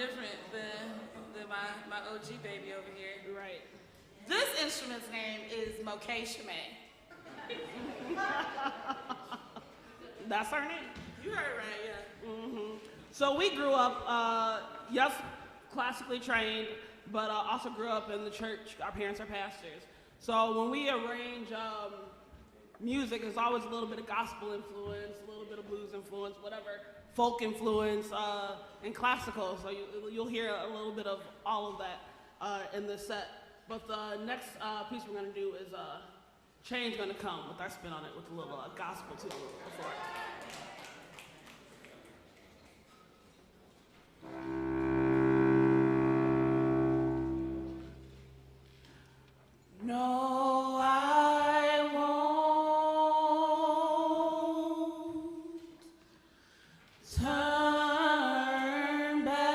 different than my OG baby over here. Right. This instrument's name is Moke Shimei. That's our name. You heard it right, yeah. So we grew up, yes, classically trained, but also grew up in the church. Our parents are pastors. So when we arrange music, there's always a little bit of gospel influence, a little bit of blues influence, whatever, folk influence, and classical. So you'll hear a little bit of all of that in this set. But the next piece we're going to do is Change Gonna Come, with our spin on it, with a little gospel tune before it. No, I won't turn back.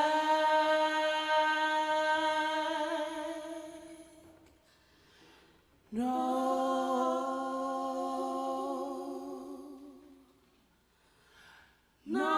No, no.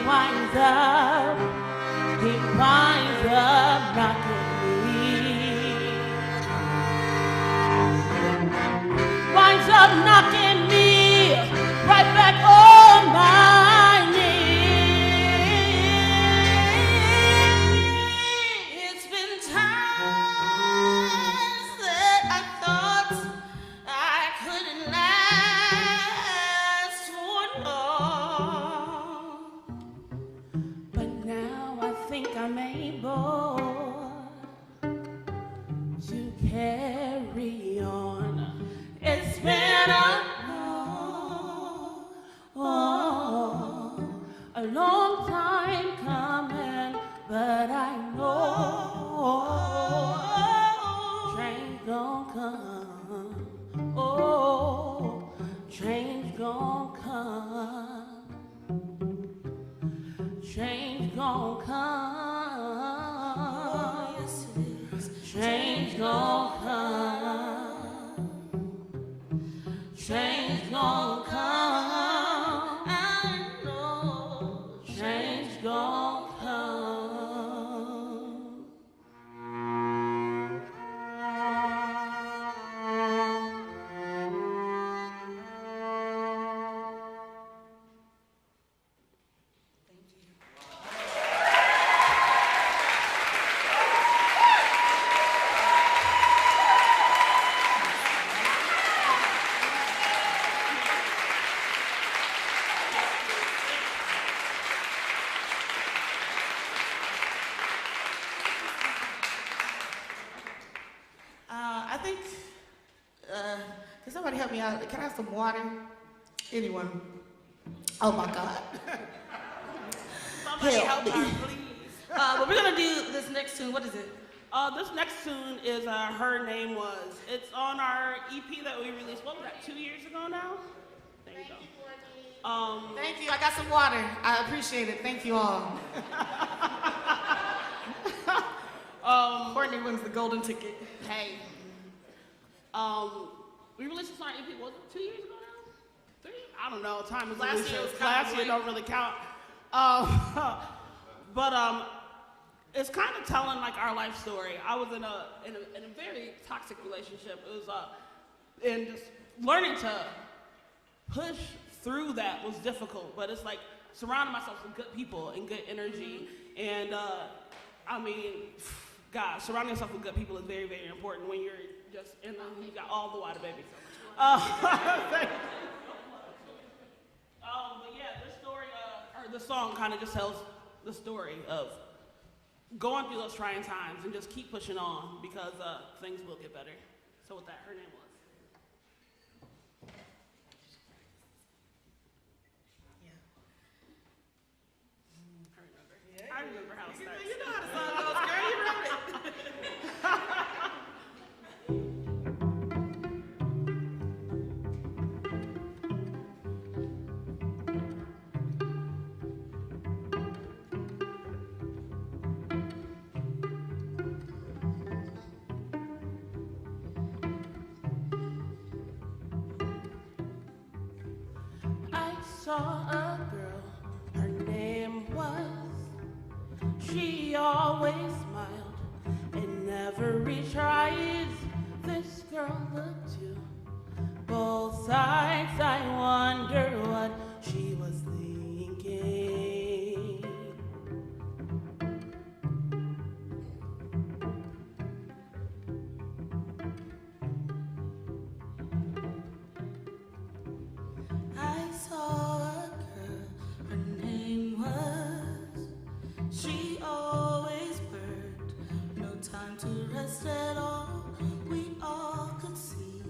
winds up knocking me. Winds up knocking me right back on my knees. It's been times that I thought I couldn't last for long, but now I think I'm able to carry on. It's been a long time coming, but I know change gon' come. Oh, change gon' come. Change gon' come. Yes, it is. Change gon' come. Change gon' come. I know change gon' come. I think, can somebody help me out? Can I have some water? Anyone? Oh my God. Somebody help me. her, please. But we're gonna do this next tune. What is it? This next tune is Her Name Was. It's on our EP that we released, what was that, 2 years ago now? There you go. Thank you. I got some water. I appreciate it. Thank you all. Courtney wins the golden ticket. Hey. We released this on our EP, was it 2 years ago now? 3? I don't know. Time is Last year elusive. was kinda Last year blank. don't really count. But it's kind of telling like our life story. I was in a very toxic relationship. It was and just learning to push through that was difficult. But it's like surrounding myself with good people and good energy. And I mean, God, surrounding yourself with good people is very, very important when you're just in the, you got all the water, baby. But yeah, this story, or the song kind of just tells the story of going through those trying times and just keep pushing on because things will get better. So with that, Her Name Was. I remember how it starts. You know how the song goes, girl. You wrote it. I saw a girl, her name was. She always smiled and never retries. This girl looked to both sides. I wonder what she was thinking. I saw a girl, her name was. She always worked, no time to rest at all. We all could see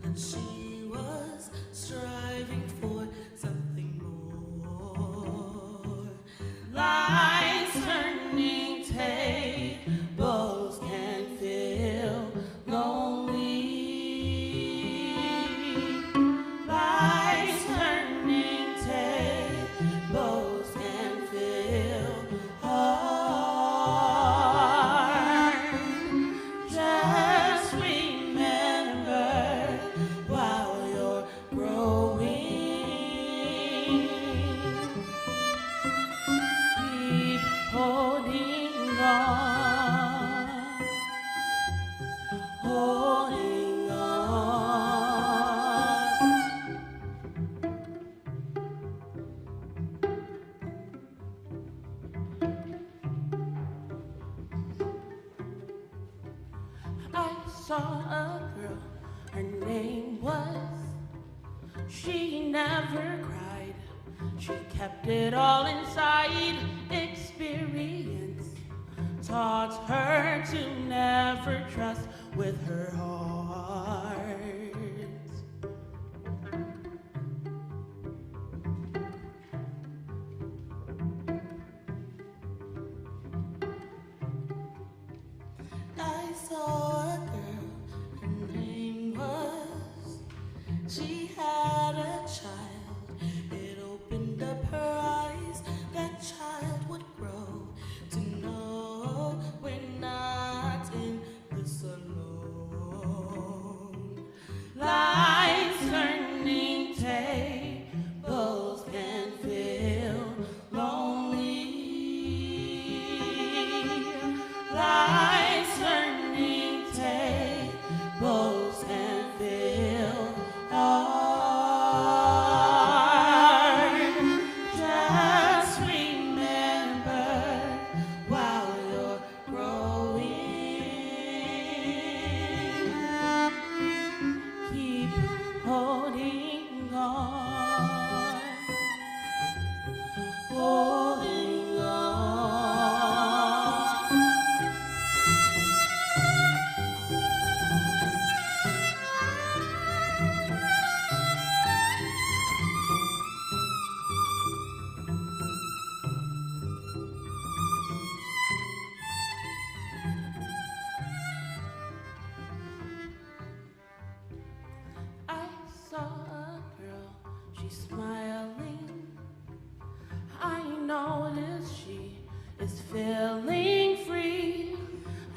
that she was striving for something more. Lights turning tables can feel lonely. Lights turning tables can feel hard. Just remember while you're growing. saw a girl, her name was, she never cried, she kept it all inside. Experience taught her to never trust with her heart. I saw a girl, her name was, she had a child, it opened up her eyes, that child would grow to know we're not in this alone. Life's turning tables can feel lonely. Life's turning tables can feel hard. Just remember while you're growing, keep holding on, holding on. I saw a girl, she's smiling. I noticed she is feeling free.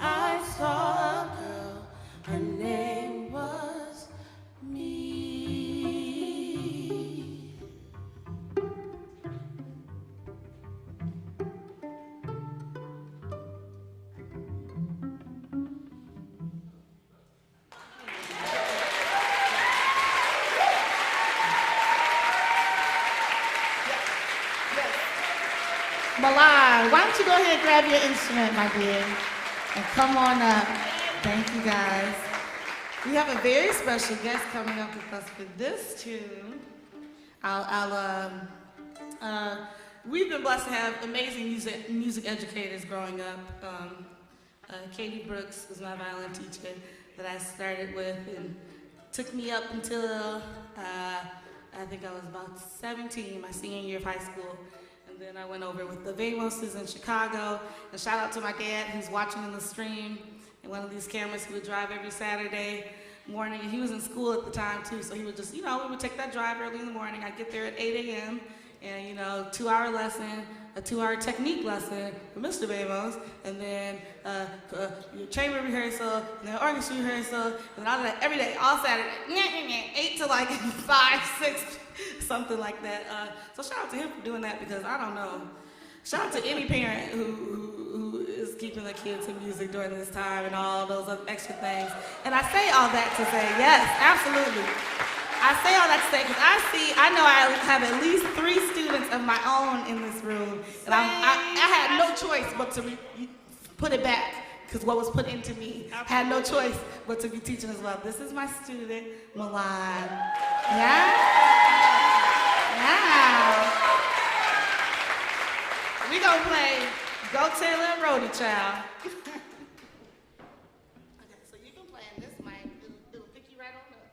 I saw a girl, her name was me. Milan, why don't you go ahead and grab your instrument, my dear, and come on up. Thank you, guys. We have a very special guest coming up with us for this tune. We've been blessed to have amazing music educators growing up. Katie Brooks was my violin teacher that I started with and took me up until I think I was about 17, my senior year of high school. And then I went over with the Vamoses in Chicago. And shout out to my dad who's watching in the stream. And one of these cameras he would drive every Saturday morning. And he was in school at the time too, so he would just, we would take that drive early in the morning. I'd get there at 8 a.m. and 2-hour lesson, a 2-hour technique lesson for Mr. Vamos, and then your chamber rehearsal, and then orchestra rehearsal, and then all that every day, all Saturday, 8 to like 5, 6, something like that. So shout out to him for doing that because I don't know. Shout out to any parent who is keeping their kids in music during this time and all those other extra things. And I say all that to say, yes, absolutely. I say all that to say because I know I have at least 3 students of my own in this room, and I had no choice but to put it back because what was put into me had no choice but to be teaching as well. This is my student, Milan. Yeah? Yeah. We gonna play Go Taylor and Rody Child. Okay, so you can play in this mic. It'll pick you right on up.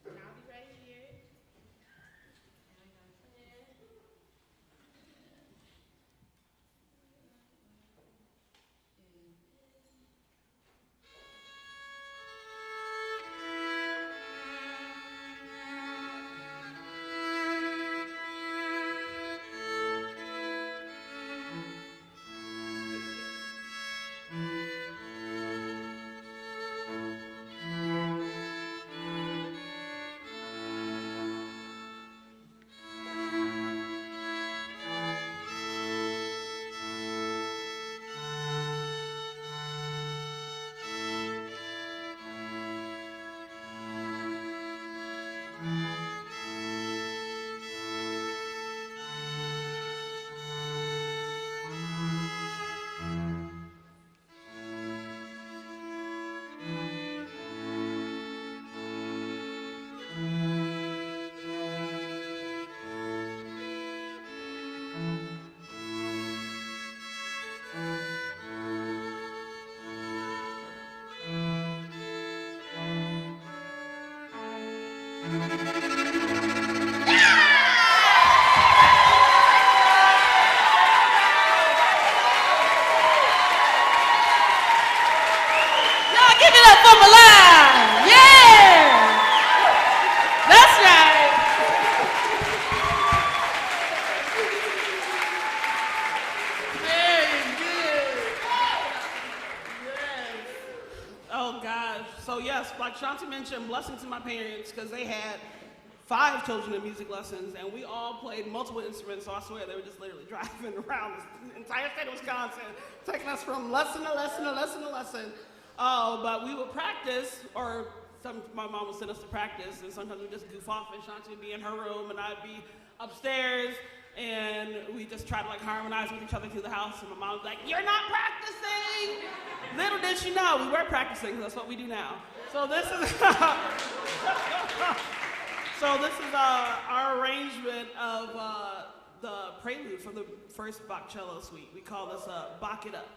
And I'll be right here. And we're gonna play. it up for Milan! Yeah! That's right. Very good. Yes. Oh gosh. So yes, like Shanti mentioned, blessing to my parents because they had 5 children in music lessons, and we all played multiple instruments, so I swear they were just literally driving around the entire state of Wisconsin, taking us from lesson to lesson to lesson to lesson. But we would practice, or my mom would send us to practice, and sometimes we'd just goof off, and Shanti would be in her room, and I'd be upstairs, and we just try to like harmonize with each other through the house, and my mom was like, "You're not practicing!" Little did she know, we were practicing, because that's what we do now. So this is... So this is our arrangement of the prelude for the first Bach cello suite. We call this Bach It Up.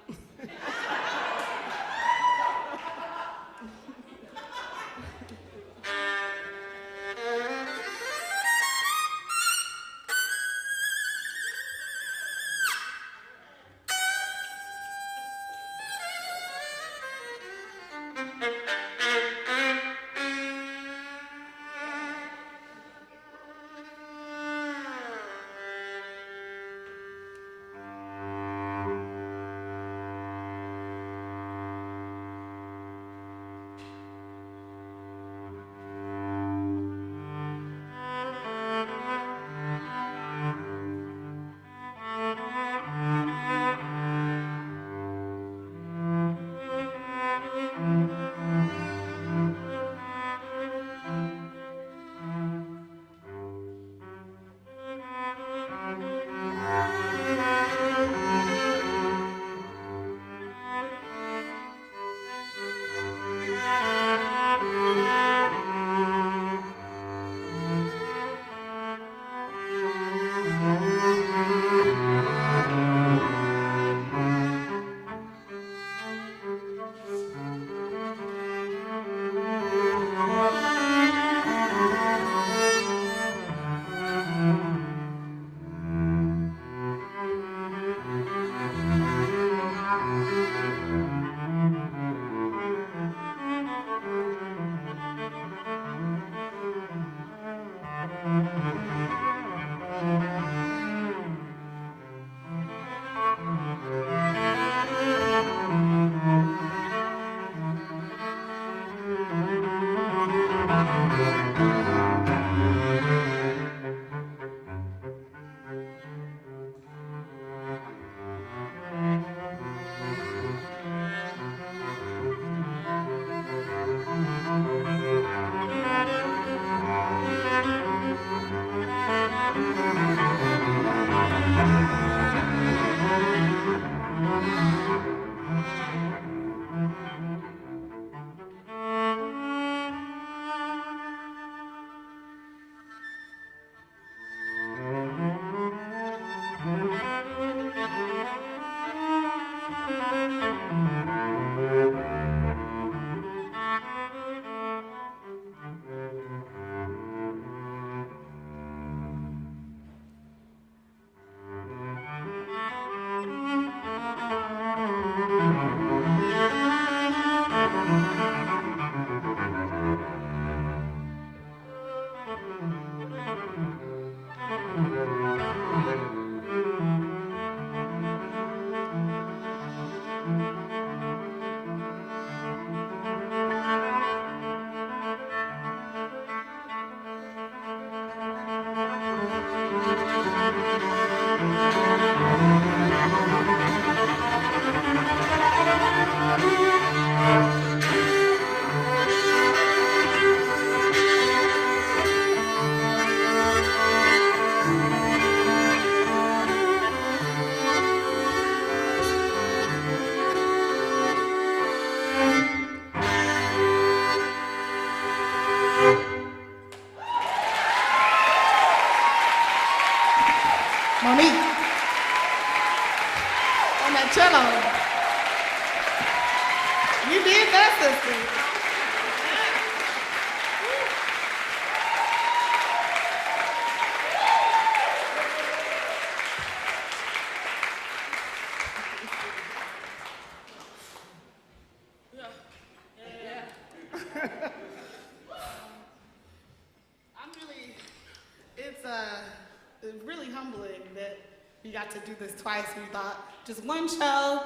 got to do this twice. We thought just one show,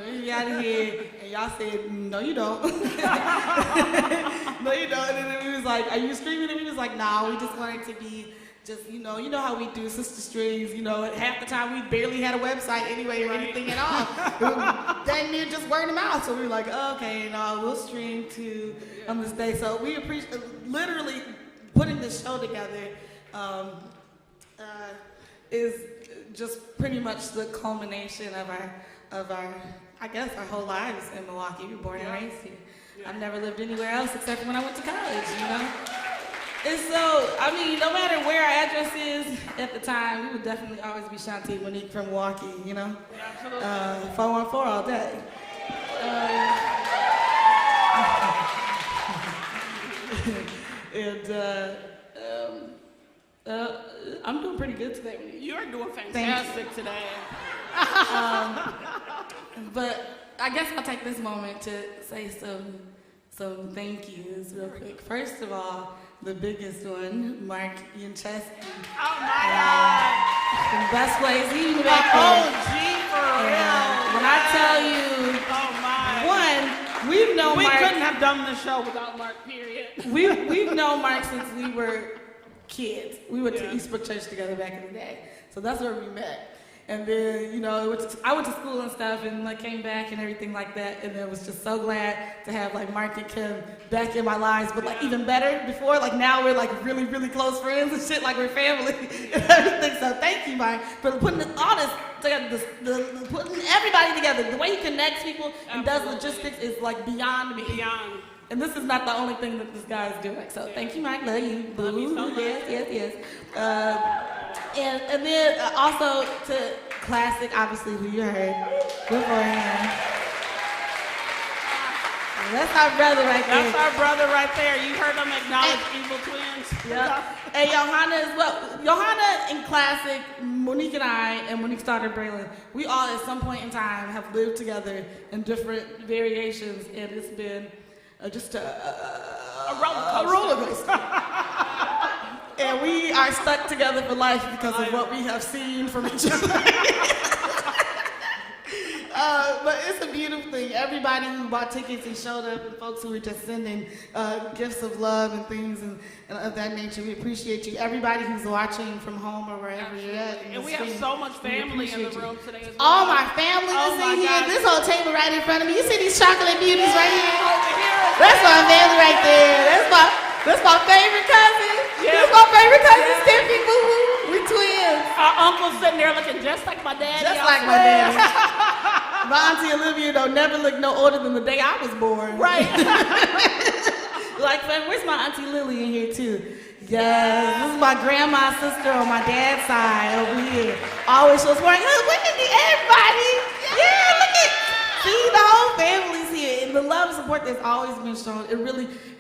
we out of here, and y'all said, no, you don't. No, you don't. And then we was like, are you streaming? And we was like, nah, we just wanted to be just, you know how we do SistaStrings, half the time we barely had a website anyway or anything at all. Dang near just word of mouth. So we were like, okay, we'll stream to on this day. So we appreciate literally putting this show together is just pretty much the culmination of our I guess our whole lives in Milwaukee. We were born and raised here. I've never lived anywhere else except for when I went to college, And so, no matter where our address is at the time, we would definitely always be Shantae Monique from Milwaukee, Absolutely. 414 all day. I'm doing pretty good today. You're doing fantastic today. But I guess I'll take this moment to say some thank yous real quick. First of all, the biggest one, Mark Yancheski. Oh my God! The best ways he The back OG for real. When I tell you, Oh my. one, we've known We Mark. couldn't have done the show without Mark, period. We've known Mark since we were kids. We went to Eastbrook Church together back in the day. So that's where we met. And then, I went to school and stuff and came back and everything like that. And then was just so glad to have Mark and Kim back in my lives. But even better before, now we're really, really close friends and shit, we're family and everything. So thank you, Mark, for putting all this together, putting everybody together. The way he connects people and does logistics is beyond me. Beyond. And this is not the only thing that this guy is doing. So thank you, Mike. Love you. Love you so much. Yes. And then also to Classic, obviously, who you heard beforehand. That's our brother right there. That's our brother right there. You heard them acknowledge Evil Twins. Yep. And Johanna as well. Johanna and Classic, Monique and I, and Monique's daughter Braylon, we all at some point in time have lived together in different variations, and it's been just a roller coaster. And we are stuck together for life because of what we have seen from each other. But it's a beautiful thing. Everybody who bought tickets and showed up, and folks who were just sending gifts of love and things and of that nature, we appreciate you. Everybody who's watching from home or wherever you're at. And we have so much family in the room today as well. All my family is in here. God. This whole table right in front of me. You see these chocolate beauties right here? Over here. That's my family right there. That's my favorite cousin. Yeah. That's my favorite cousin, Stimpy Boo Boo. We twins. Our uncle's sitting there looking just like my daddy. Just like my dad. My auntie Olivia never looked no older than the day I was born. Right. Where's my auntie Lily in here too? Yes, this is my grandma's sister on my dad's side over here. Always shows wearing, look at everybody. Yeah, look at. See, the whole family's here, and the love and support that's always been shown. It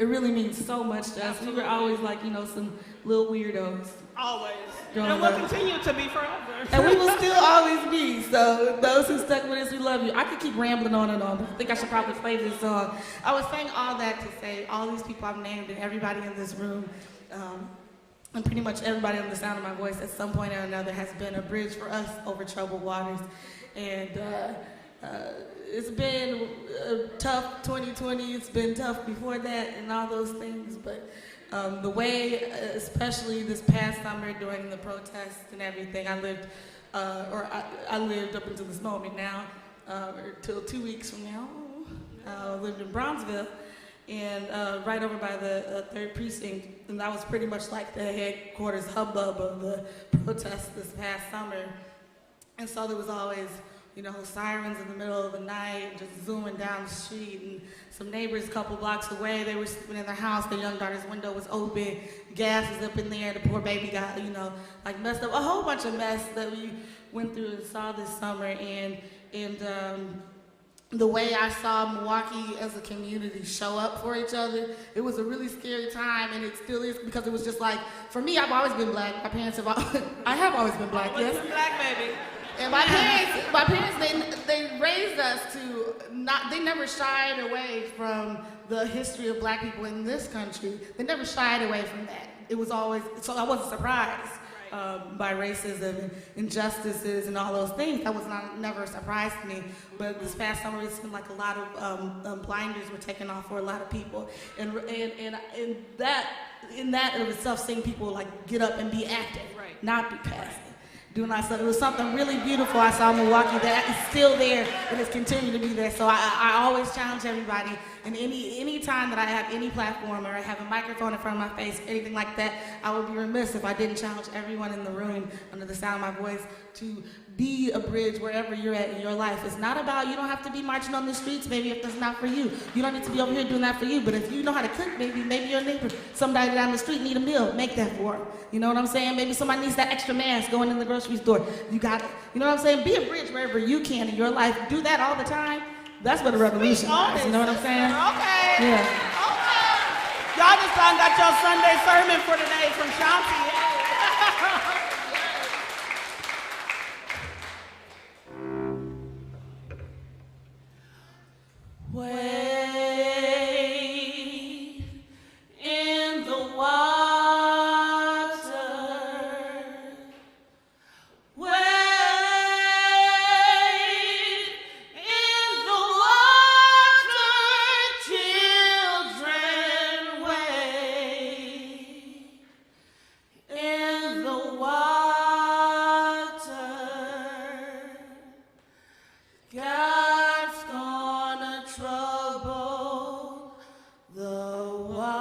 really means so much to us. We were always some little weirdos. Always. Growing And we'll up. continue to be forever. And we will still always be. So those who stuck with us, we love you. I could keep rambling on and on, but I think I should probably play this song. I was saying all that to say all these people I've named and everybody in this room, and pretty much everybody on the sound of my voice at some point or another has been a bridge for us over troubled waters. And it's been a tough 2020. It's been tough before that and all those things, but the way, especially this past summer during the protests and everything, I lived up until this moment now, or till 2 weeks from now. I lived in Bronzeville, and right over by the 3rd Precinct, and that was pretty much like the headquarters hubbub of the protests this past summer. And so there was always, sirens in the middle of the night, just zooming down the street, and some neighbors a couple blocks away, they were sleeping in their house, their young daughter's window was open, gas was up in there, the poor baby got, messed up, a whole bunch of mess that we went through and saw this summer, and the way I saw Milwaukee as a community show up for each other, it was a really scary time, and it still is, because it was just for me, I've always been black, I have always been black, yes. Black baby. And my parents, they raised us to they never shied away from the history of black people in this country. They never shied away from that. It was always, so I wasn't surprised by racism and injustices and all those things. That was never a surprise to me. But this past summer, it seemed like a lot of blinders were taken off for a lot of people, and that of itself, seeing people like get up and be active, Right. not be passive. Doing that stuff. It was something really beautiful I saw in Milwaukee that is still there and is continuing to be there. So I always challenge everybody, and any time that I have any platform or I have a microphone in front of my face, anything like that, I would be remiss if I didn't challenge everyone in the room under the sound of my voice to be a bridge wherever you're at in your life. It's not about, you don't have to be marching on the streets, maybe if that's not for you. You don't need to be over here doing that for you, but if you know how to cook, maybe your neighbor, somebody down the street need a meal, make that for them. You know what I'm saying? Maybe somebody needs that extra mask going in the grocery store. You got it. You know what I'm saying? Be a bridge wherever you can in your life. Do that all the time. That's what a revolution is. You know what I'm saying? Okay. Yeah. Okay. Y'all just got your Sunday sermon for today from Shanti. Wade in the water. Wade in the water, children, wade in the water. God's gonna trouble the water.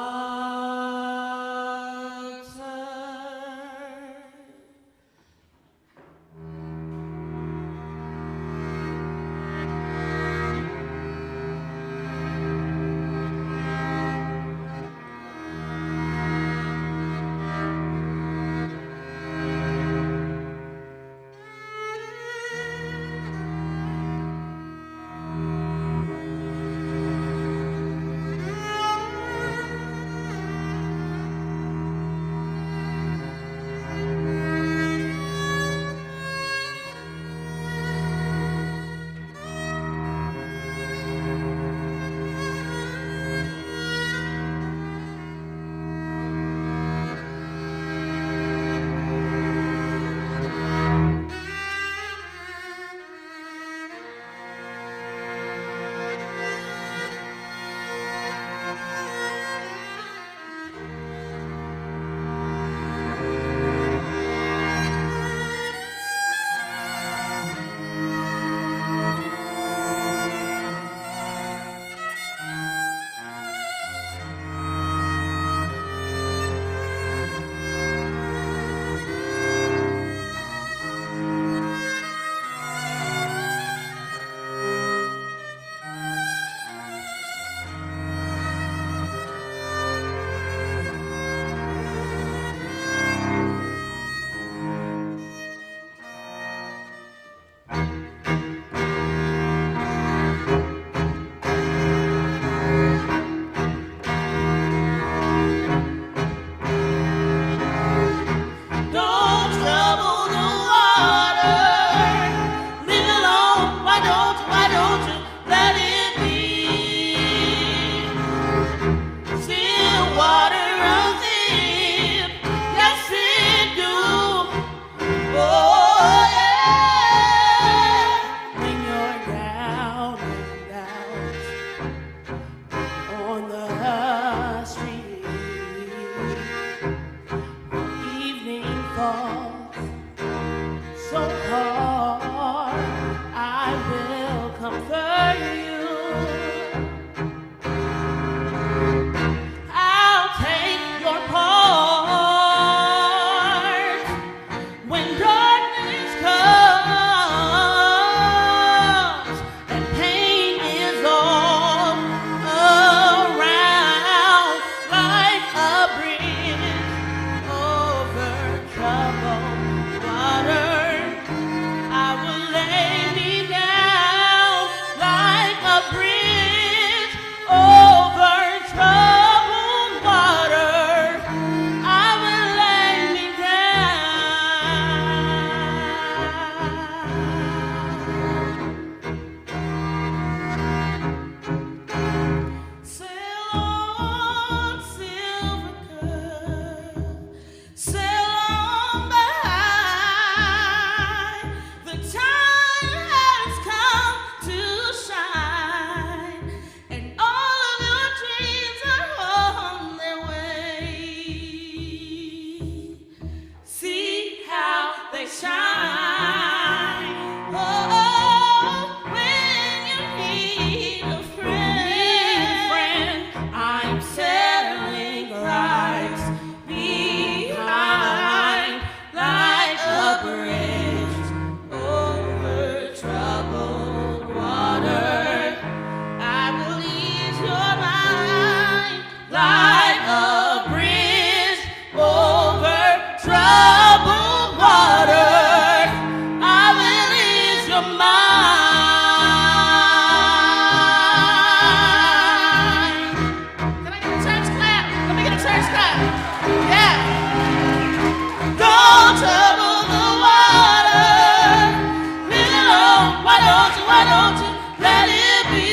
why don't you let it be?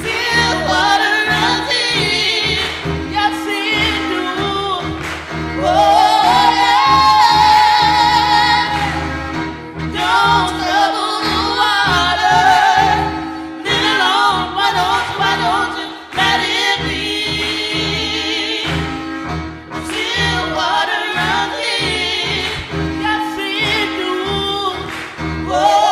Still water runs deep, yes it do. Oh yeah, don't trouble the water. Leave it alone, why don't you let it be? Still water runs deep, yes it do. Oh.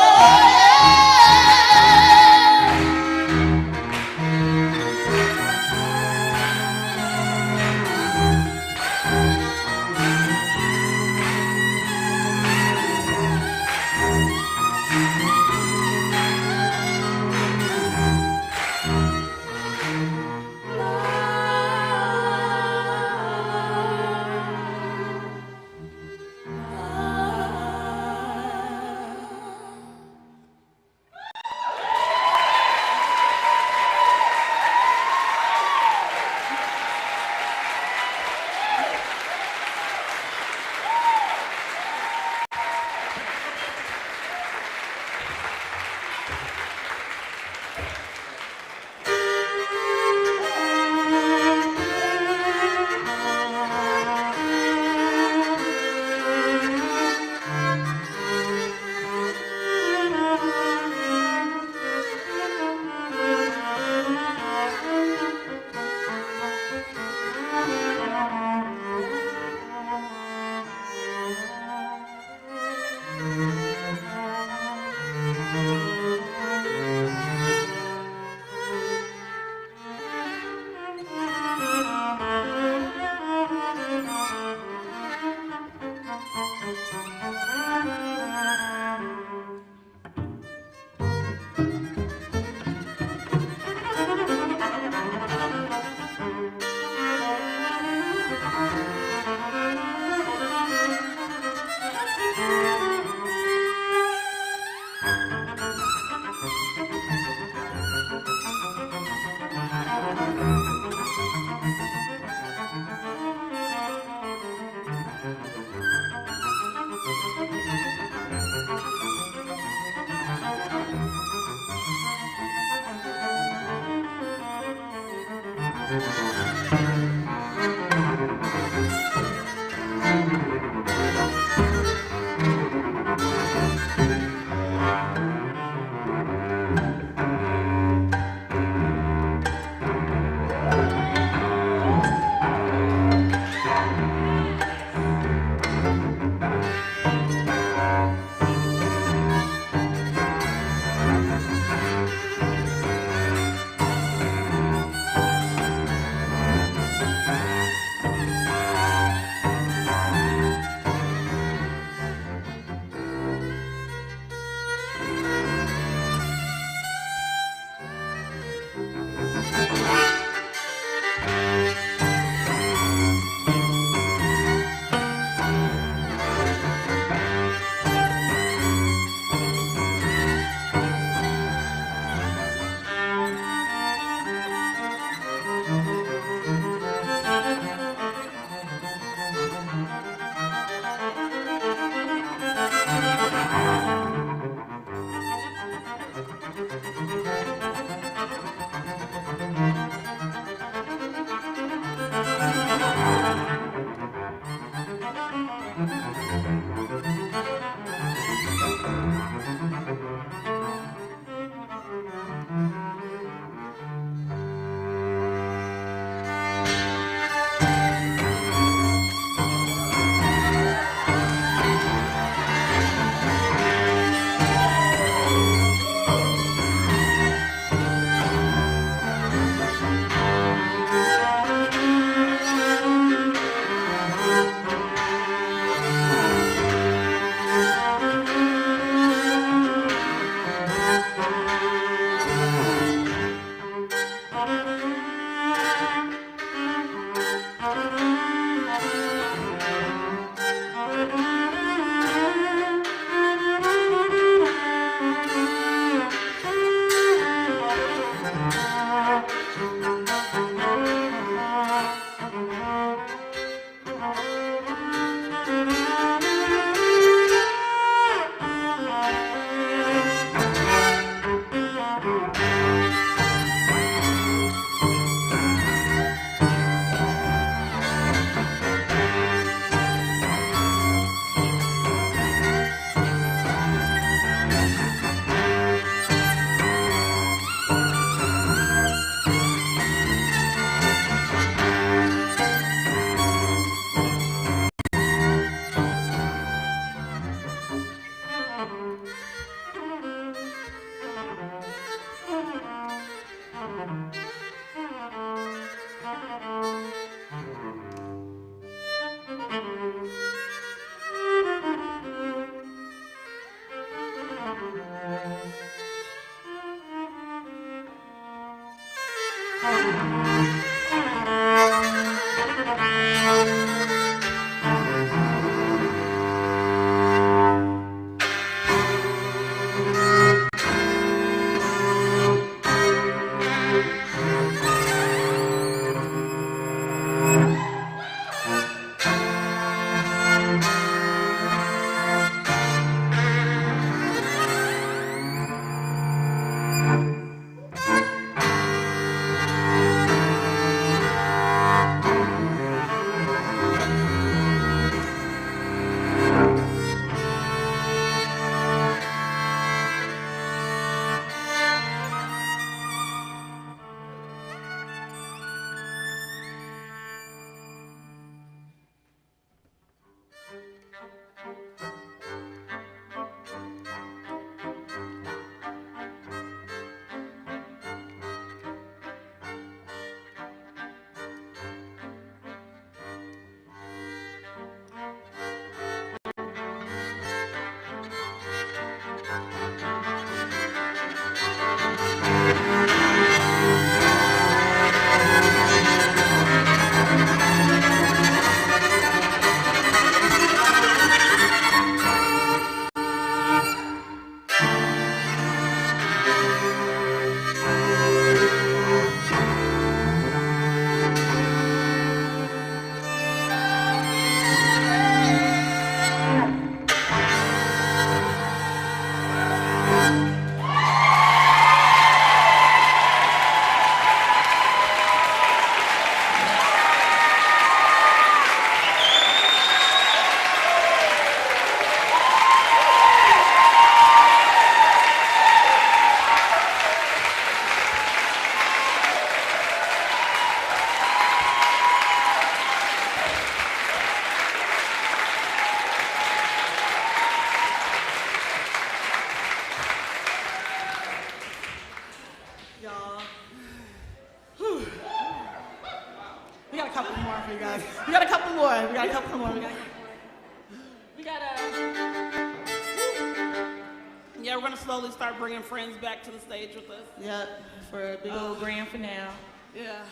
Yeah, we're gonna slowly start bringing friends back to the stage with us. Yep, for a big old grand finale. Yeah.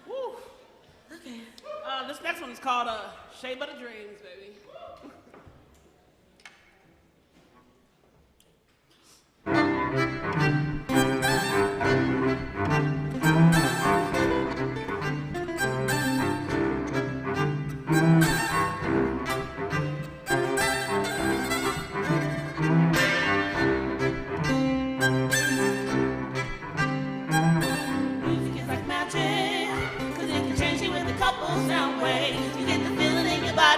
Woo. Okay. This next one is called Shape of the Dreams, baby.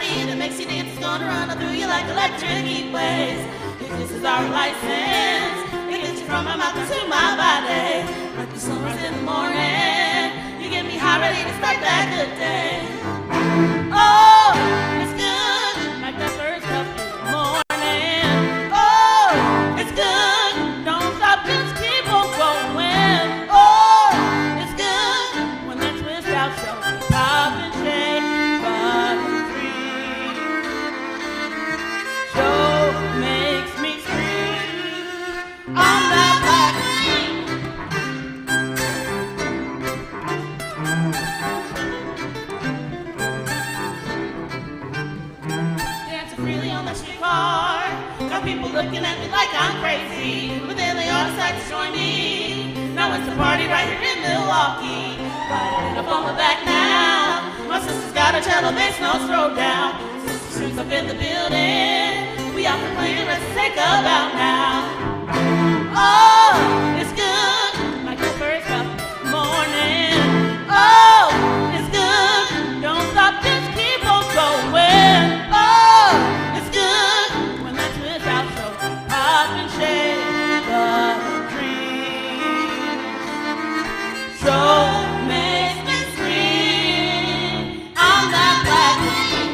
That makes you dance, it's gonna run through you like electric heat waves. This is our license, it gets you from my mouth to my body. Like the sunrise in the morning, you get me high, ready to start that good day. Oh, it's good, like that first cup in the morning. Oh, it's good, don't stop, just keep on going. Oh, it's good, when that twist out show, pop and shake, but makes me scream on that black beat. Dancing freely on the street car. Got people looking at me like I'm crazy, but then they all decide to join me. Now it's a party right here in Milwaukee. Riding up on my back now. My sister's got a cello, bass notes throw down. SistaStrings up in the building. We out for playing, let's take a bow now. Oh, it's good, like the first cup in the morning. Oh, it's good, don't stop, just keep on going. Oh, it's good, when that twist out show, pop and shake the dream. Show makes me scream on that black beat.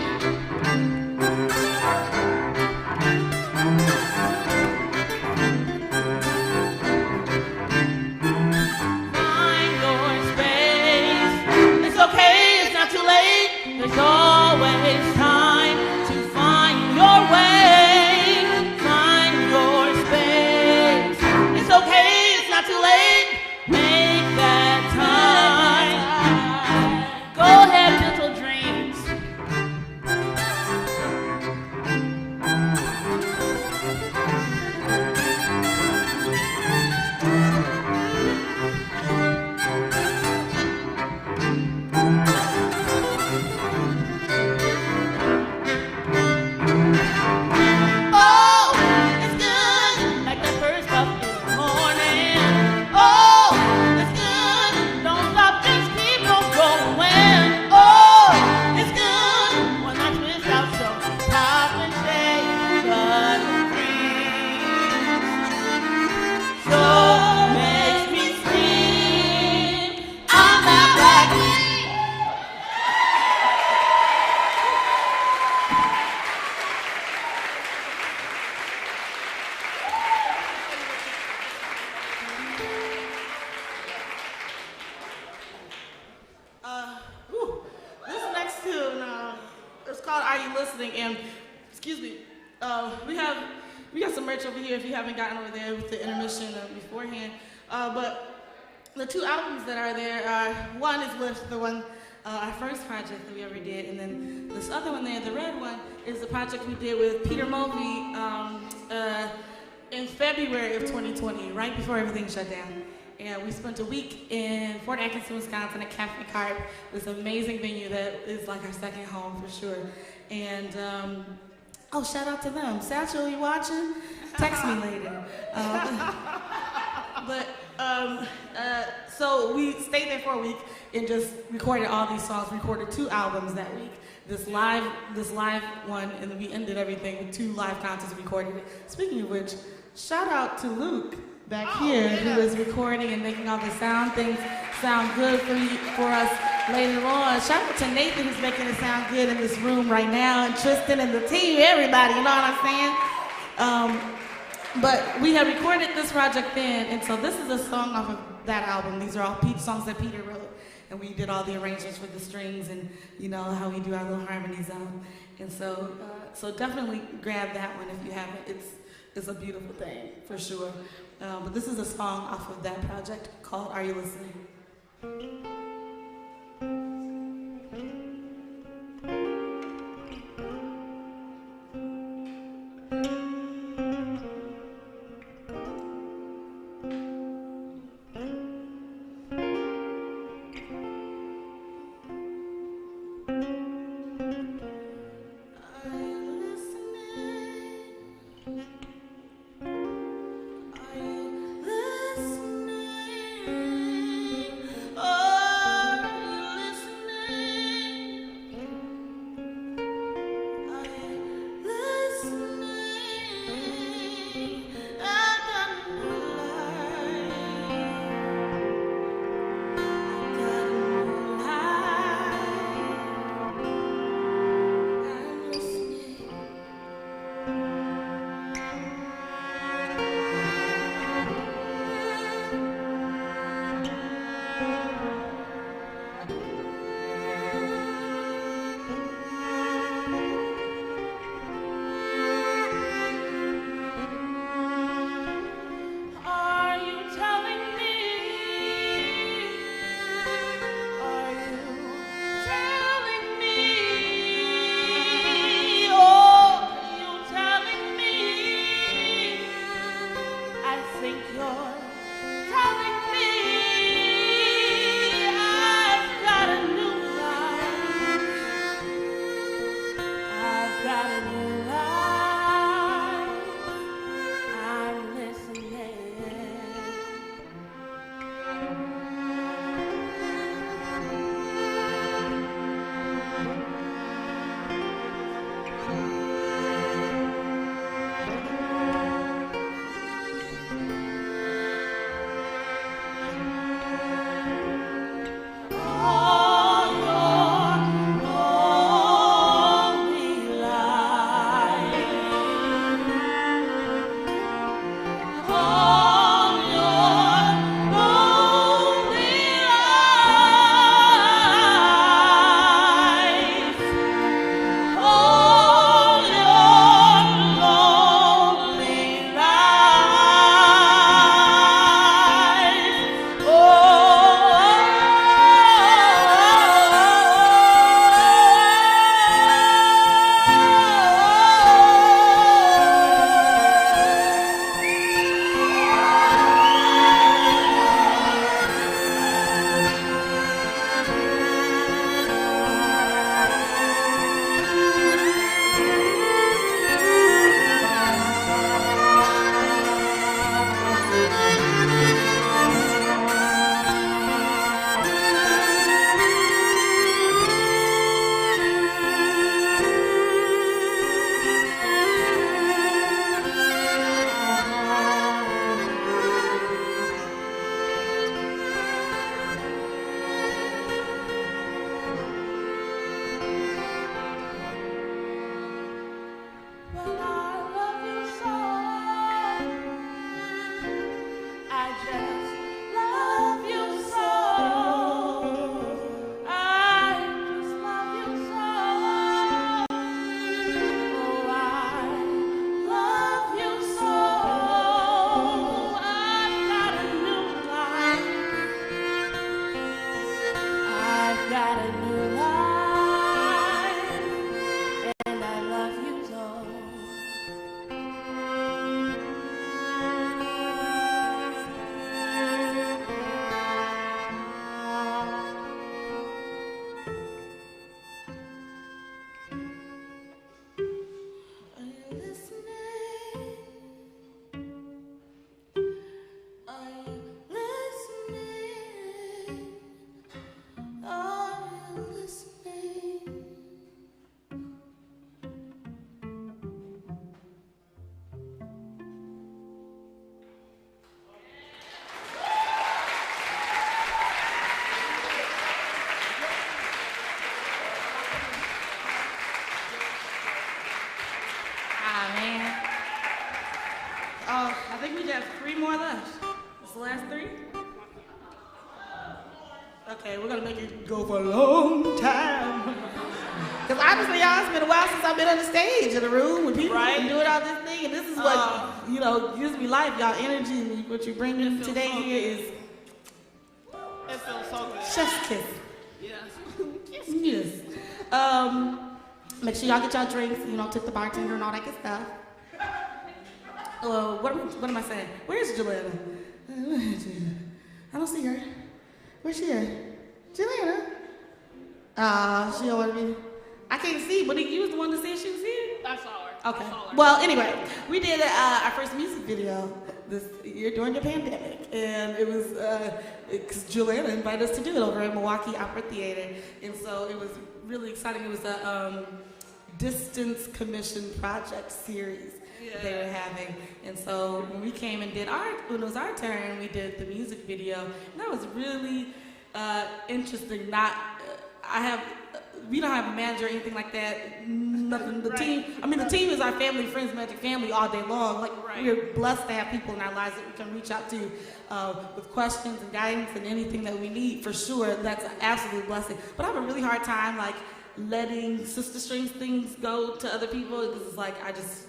some merch over here if you haven't gotten over there with the intermission beforehand. But the two albums that are there are, one is with the one, our first project that we ever did, and then this other one there, the red one, is the project we did with Peter Mulvey in February of 2020, right before everything shut down. And we spent a week in Fort Atkinson, Wisconsin at Cafe Carp. This amazing venue that is like our second home for sure. And oh, shout out to them. Satchel, you watching? Text me later. So we stayed there for a week and just recorded all these songs. Recorded 2 albums that week. This live one, and then we ended everything with 2 live concerts recorded. Speaking of which, shout out to Luke back here, who is recording and making all the things sound good for us later on. Shout out to Nathan, who's making it sound good in this room right now, and Tristan and the team, everybody, you know what I'm saying? But we have recorded this project then, and so this is a song off of that album. These are all songs that Peter wrote, and we did all the arrangements for the strings and, you know, how we do our little harmonies on. And so definitely grab that one if you haven't. It's a beautiful thing, for sure. But this is a song off of that project called Are You Listening? Oh I think we got 3 more left. It's the last 3? Okay, we're gonna make it go for a long time. Because honestly, y'all, it's been a while since I've been on the stage in a room with people and doing all this thing. And this is what, gives me life. Y'all energy and what you're bringing today so here is It feels so good. chef's kiss. Yes. Yes. Make sure y'all get y'all drinks, tip the bartender and all that good stuff. What am I saying? Where's Joanna? I don't see her. Where's she at? Joanna? She don't want to be. I can't see, but you was the one that said she was here. I saw her. Okay. I saw her. Well, anyway, we did our first music video this year during the pandemic, and it was because Juliana invited us to do it over at Milwaukee Opera Theater, and so it was really exciting. It was a distance commission project series that they were having, and so when we came and when it was our turn, we did the music video, and that was really interesting. We don't have a manager or anything like that. Nothing. The team is our family, friends, magic family all day long. We're blessed to have people in our lives that we can reach out to with questions and guidance and anything that we need. For sure, that's an absolute blessing. But I have a really hard time letting SistaStrings things go to other people because it's I just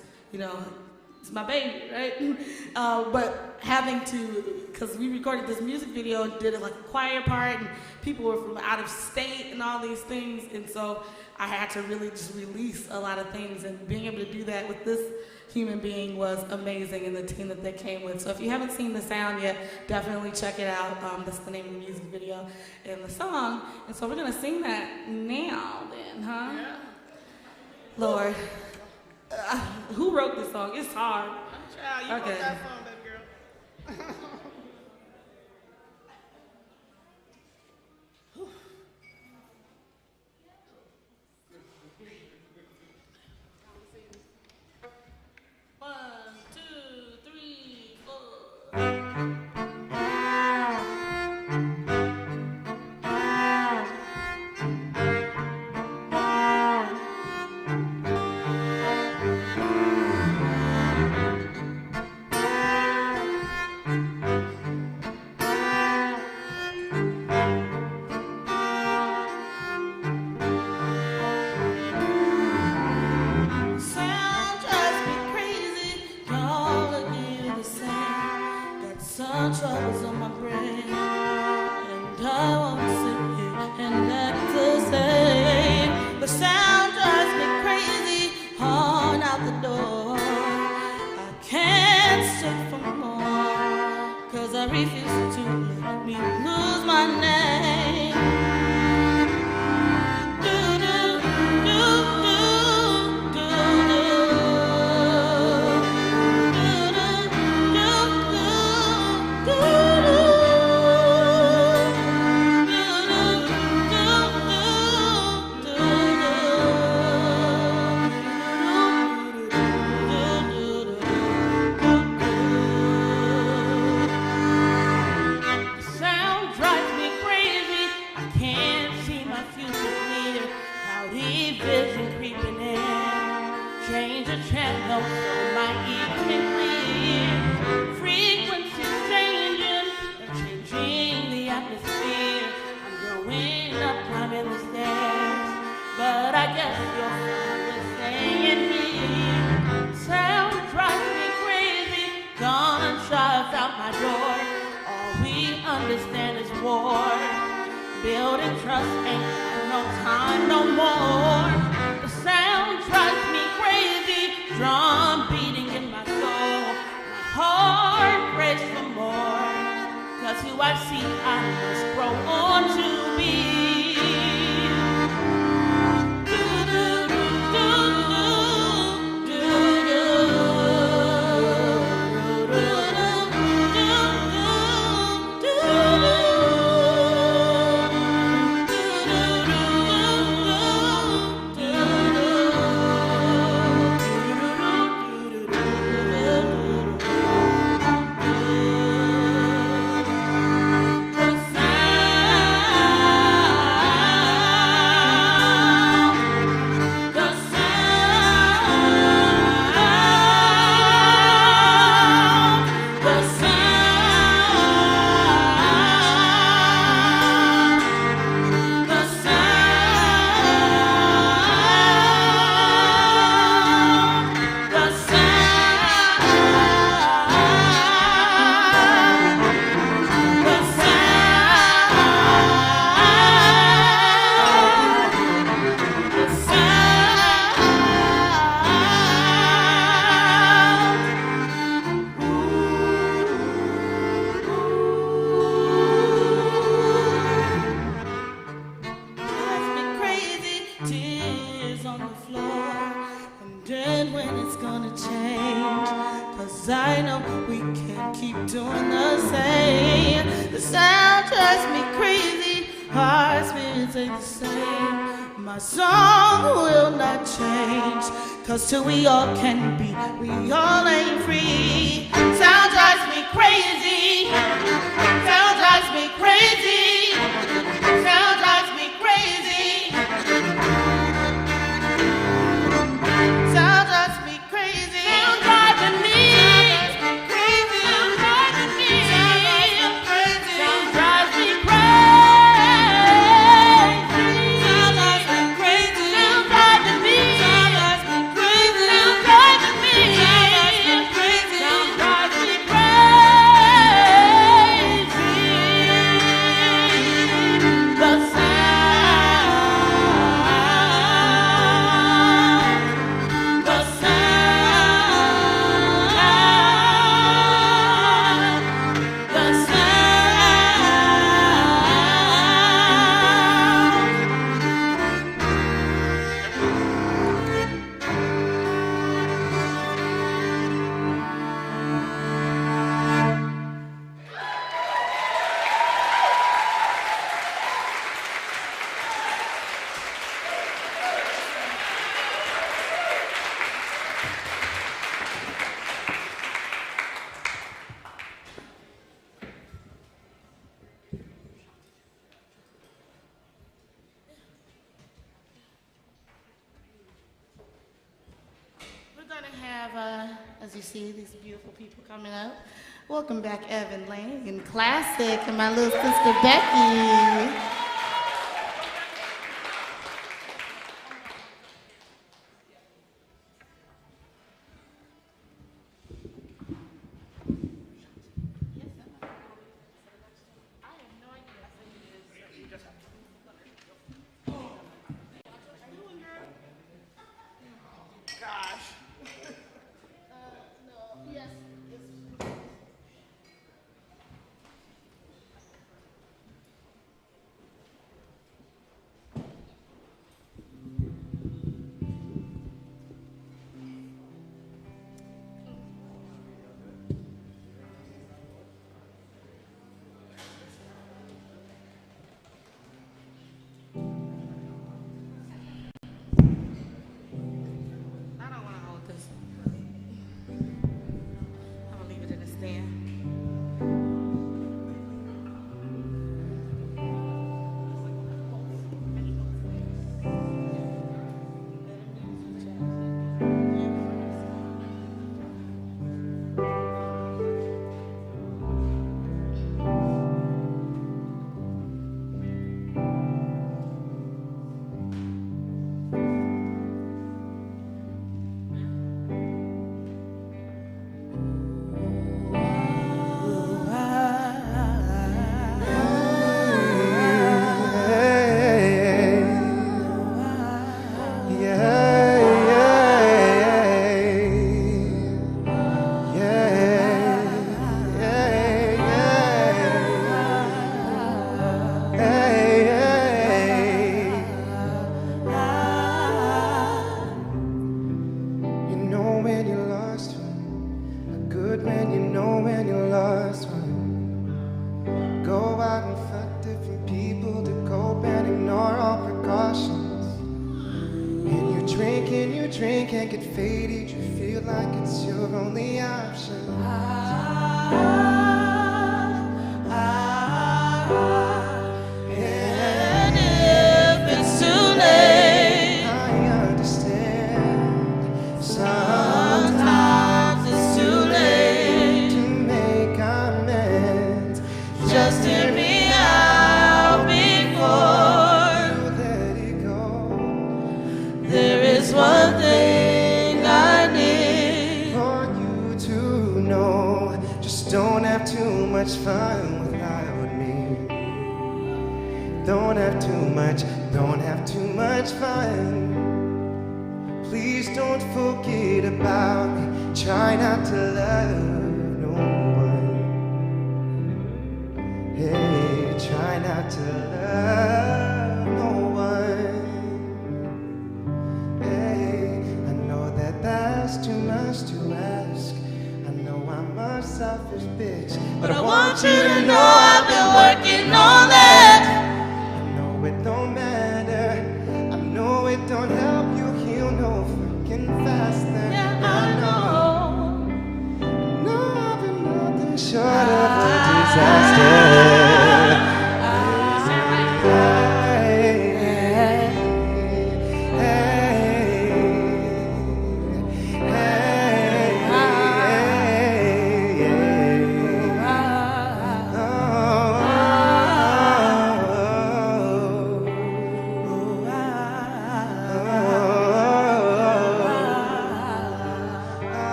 it's my baby, right? But having to, because we recorded this music video and did it a choir part, and people were from out of state and all these things, and so I had to really just release a lot of things, and being able to do that with this human being was amazing, and the team that they came with. So if you haven't seen the sound yet, definitely check it out. That's the name of the music video and the song, and so we're gonna sing that now then, huh? Yeah. Lord. Who wrote this song? It's hard. Child, you wrote that song, baby girl. One, two, three, four. Troubles on my brain, and I won't sit here and act the same. The sound drives me crazy, on out the door. I can't sit for more, 'cause I refuse to let me lose my name. Building trust ain't no time no more. The sound drives me crazy, drum beating in my soul. My heart breaks for more, 'cause who I see I must grow on to be. Sound I know we can't keep doing the same. The sound drives me crazy, our spirits ain't the same. My song will not change, 'cause till we all can be, we all ain't free. Sound drives me crazy, sound drives me crazy, sound drives me crazy. Sound drives me crazy, sound driving me crazy, sound driving me crazy, sound drives me crazy. As you see, these beautiful people coming up. Welcome back, Evan Lang and Classic, and my little sister Becky. selfish bitch. But I want you to know I've been working on that. I know it don't matter. I know it don't help you heal no fucking faster. Yeah, I know. No, I've been nothing short of a disaster.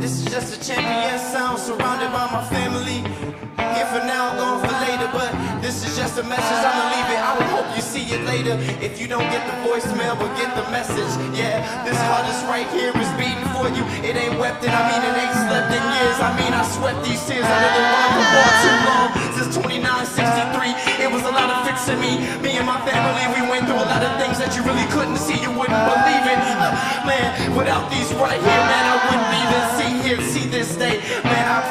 This is just a champion sound surrounded by my family. Here for now, gone for later, but this is just a message, I'ma leave it. I would hope you see it later. If you don't get the voicemail, but get the message. Yeah, this heart is right here is beating for you. It ain't wept and I mean it ain't slept in years. I mean I sweat these tears under the rug for far too long. Since 2963, it was a lot of fixing me. Me and my family, we went through a lot of things that you really couldn't see. You wouldn't believe it. Man, without these right here, man, I wouldn't even see this day. Man, I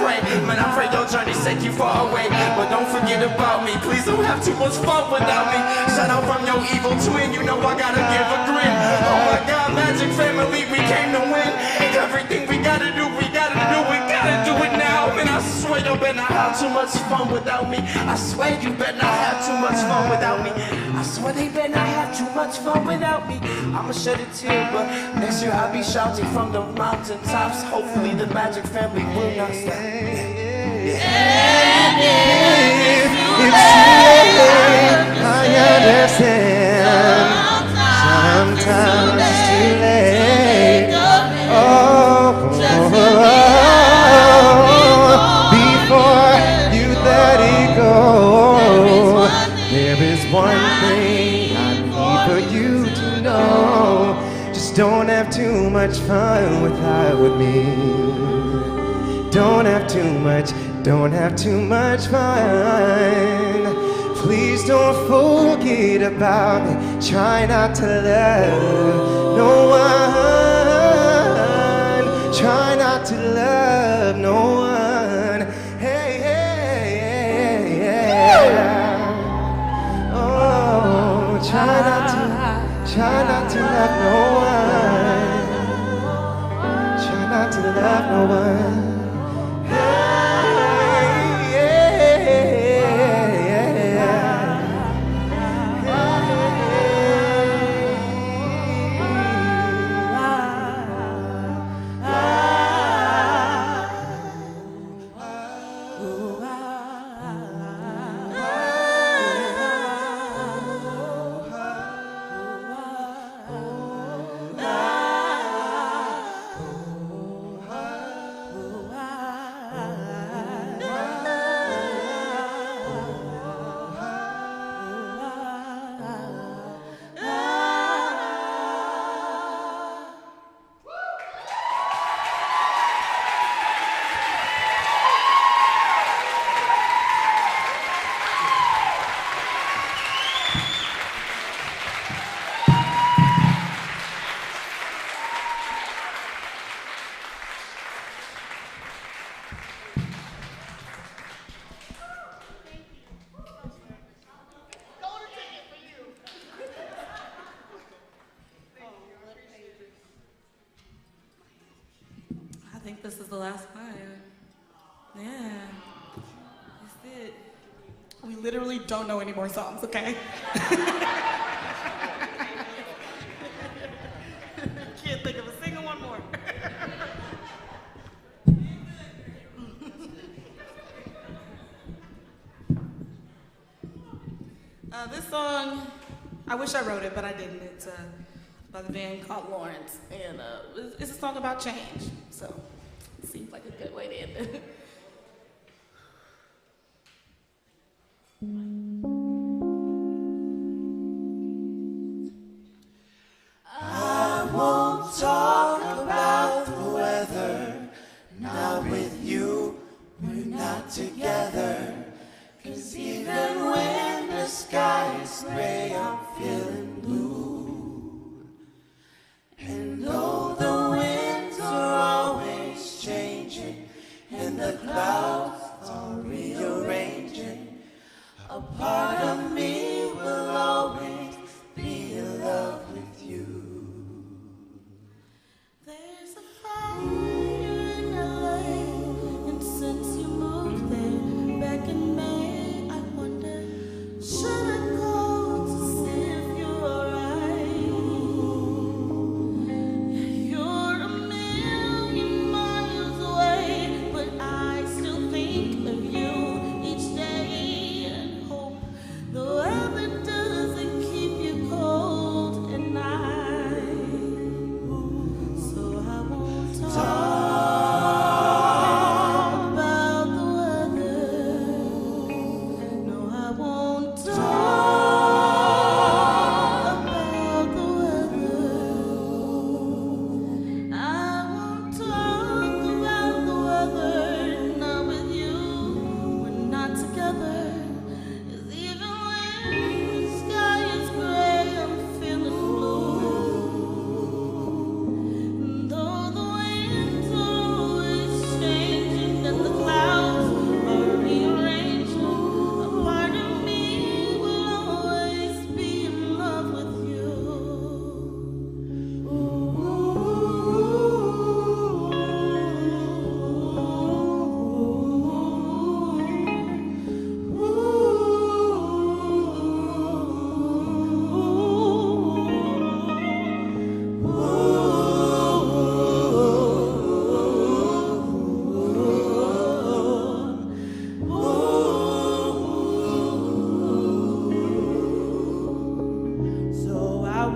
pray your journey take you far away. But don't forget about me. Please don't have too much fun without me. Shout out from your evil twin. You know I gotta give a grin. Oh my God, Magic Family, we came to win. Everything we gotta do it now. Man, I swear you better not have too much fun without me. I swear you better not have too much fun without me. I swear they better not have too much fun without me. I'ma shed a tear, but next year I'll be shouting from the mountaintops. Hopefully the Magic Family will not stop. I understand. Sometimes it's too late. Before you let it go, there is one thing I need for you to know. Just don't have too much fun with me. Don't have too much fun. Please don't forget about me. Try not to love no one. Try not to love no one. Hey, hey, hey, yeah. Oh, try not to love no one. Try not to love no one. I think this is the last part. Yeah. That's it. We literally don't know any more songs, okay? Can't think of a single one more. This song, I wish I wrote it, but I didn't. It's by the band called Lawrence, and it's a song about change, so it seems like a good way to end it. I won't talk about the weather. Not with you, we're not together. 'Cause even when the sky is gray, I'm feeling blue.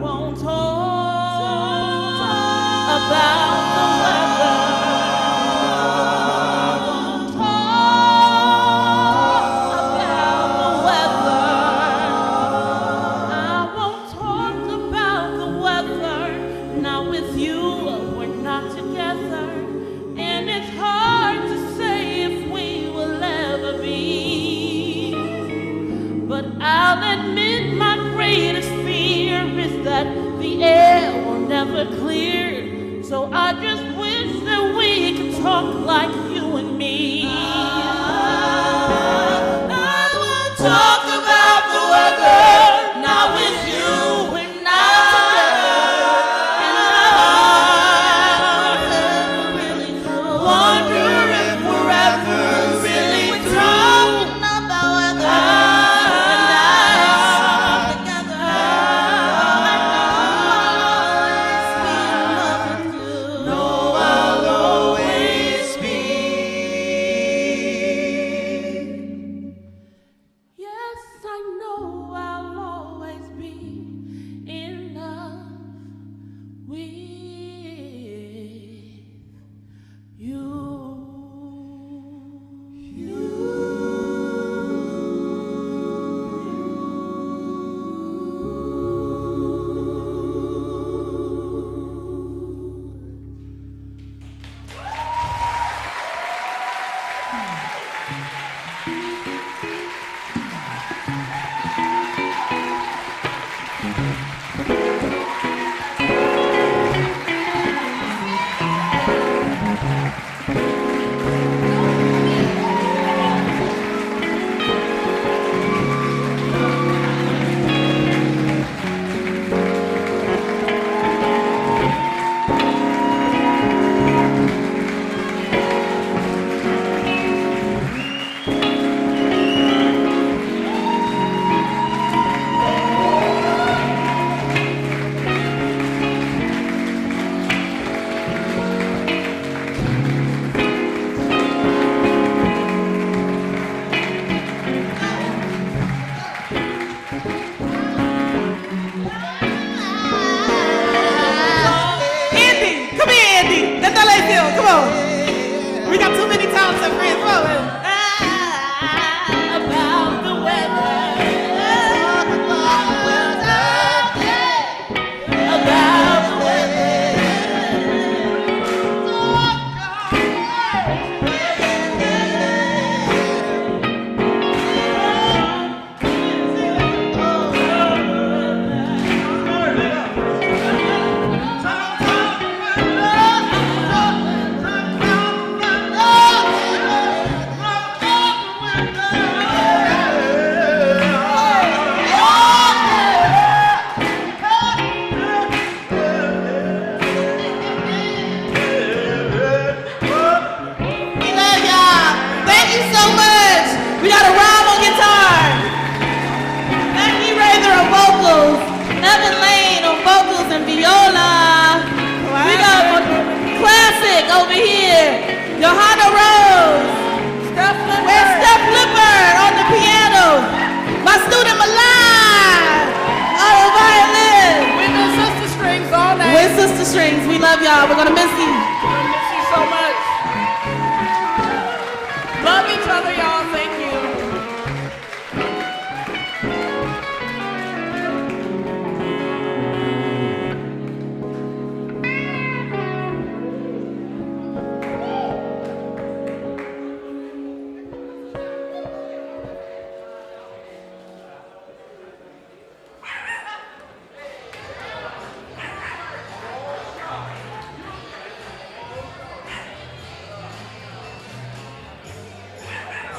won't talk about the weather. I won't talk about the weather. I won't talk about the weather. Not with you, we're not together. And it's hard to say if we will ever be. But I'll admit my greatest fear is that the air will never clear. So I just wish that we could talk like you and me. I will talk about the weather, not with you, we're not together. And I really wonder if we're ever really through about weather. Come on. We got too many talented friends. Come on. About the weather. About the weather. Over here, Johanna Rose, where's Steph Flipper on the piano, my student Milan on the violin. We've been SistaStrings all day. We're SistaStrings. We love y'all. We're gonna miss you.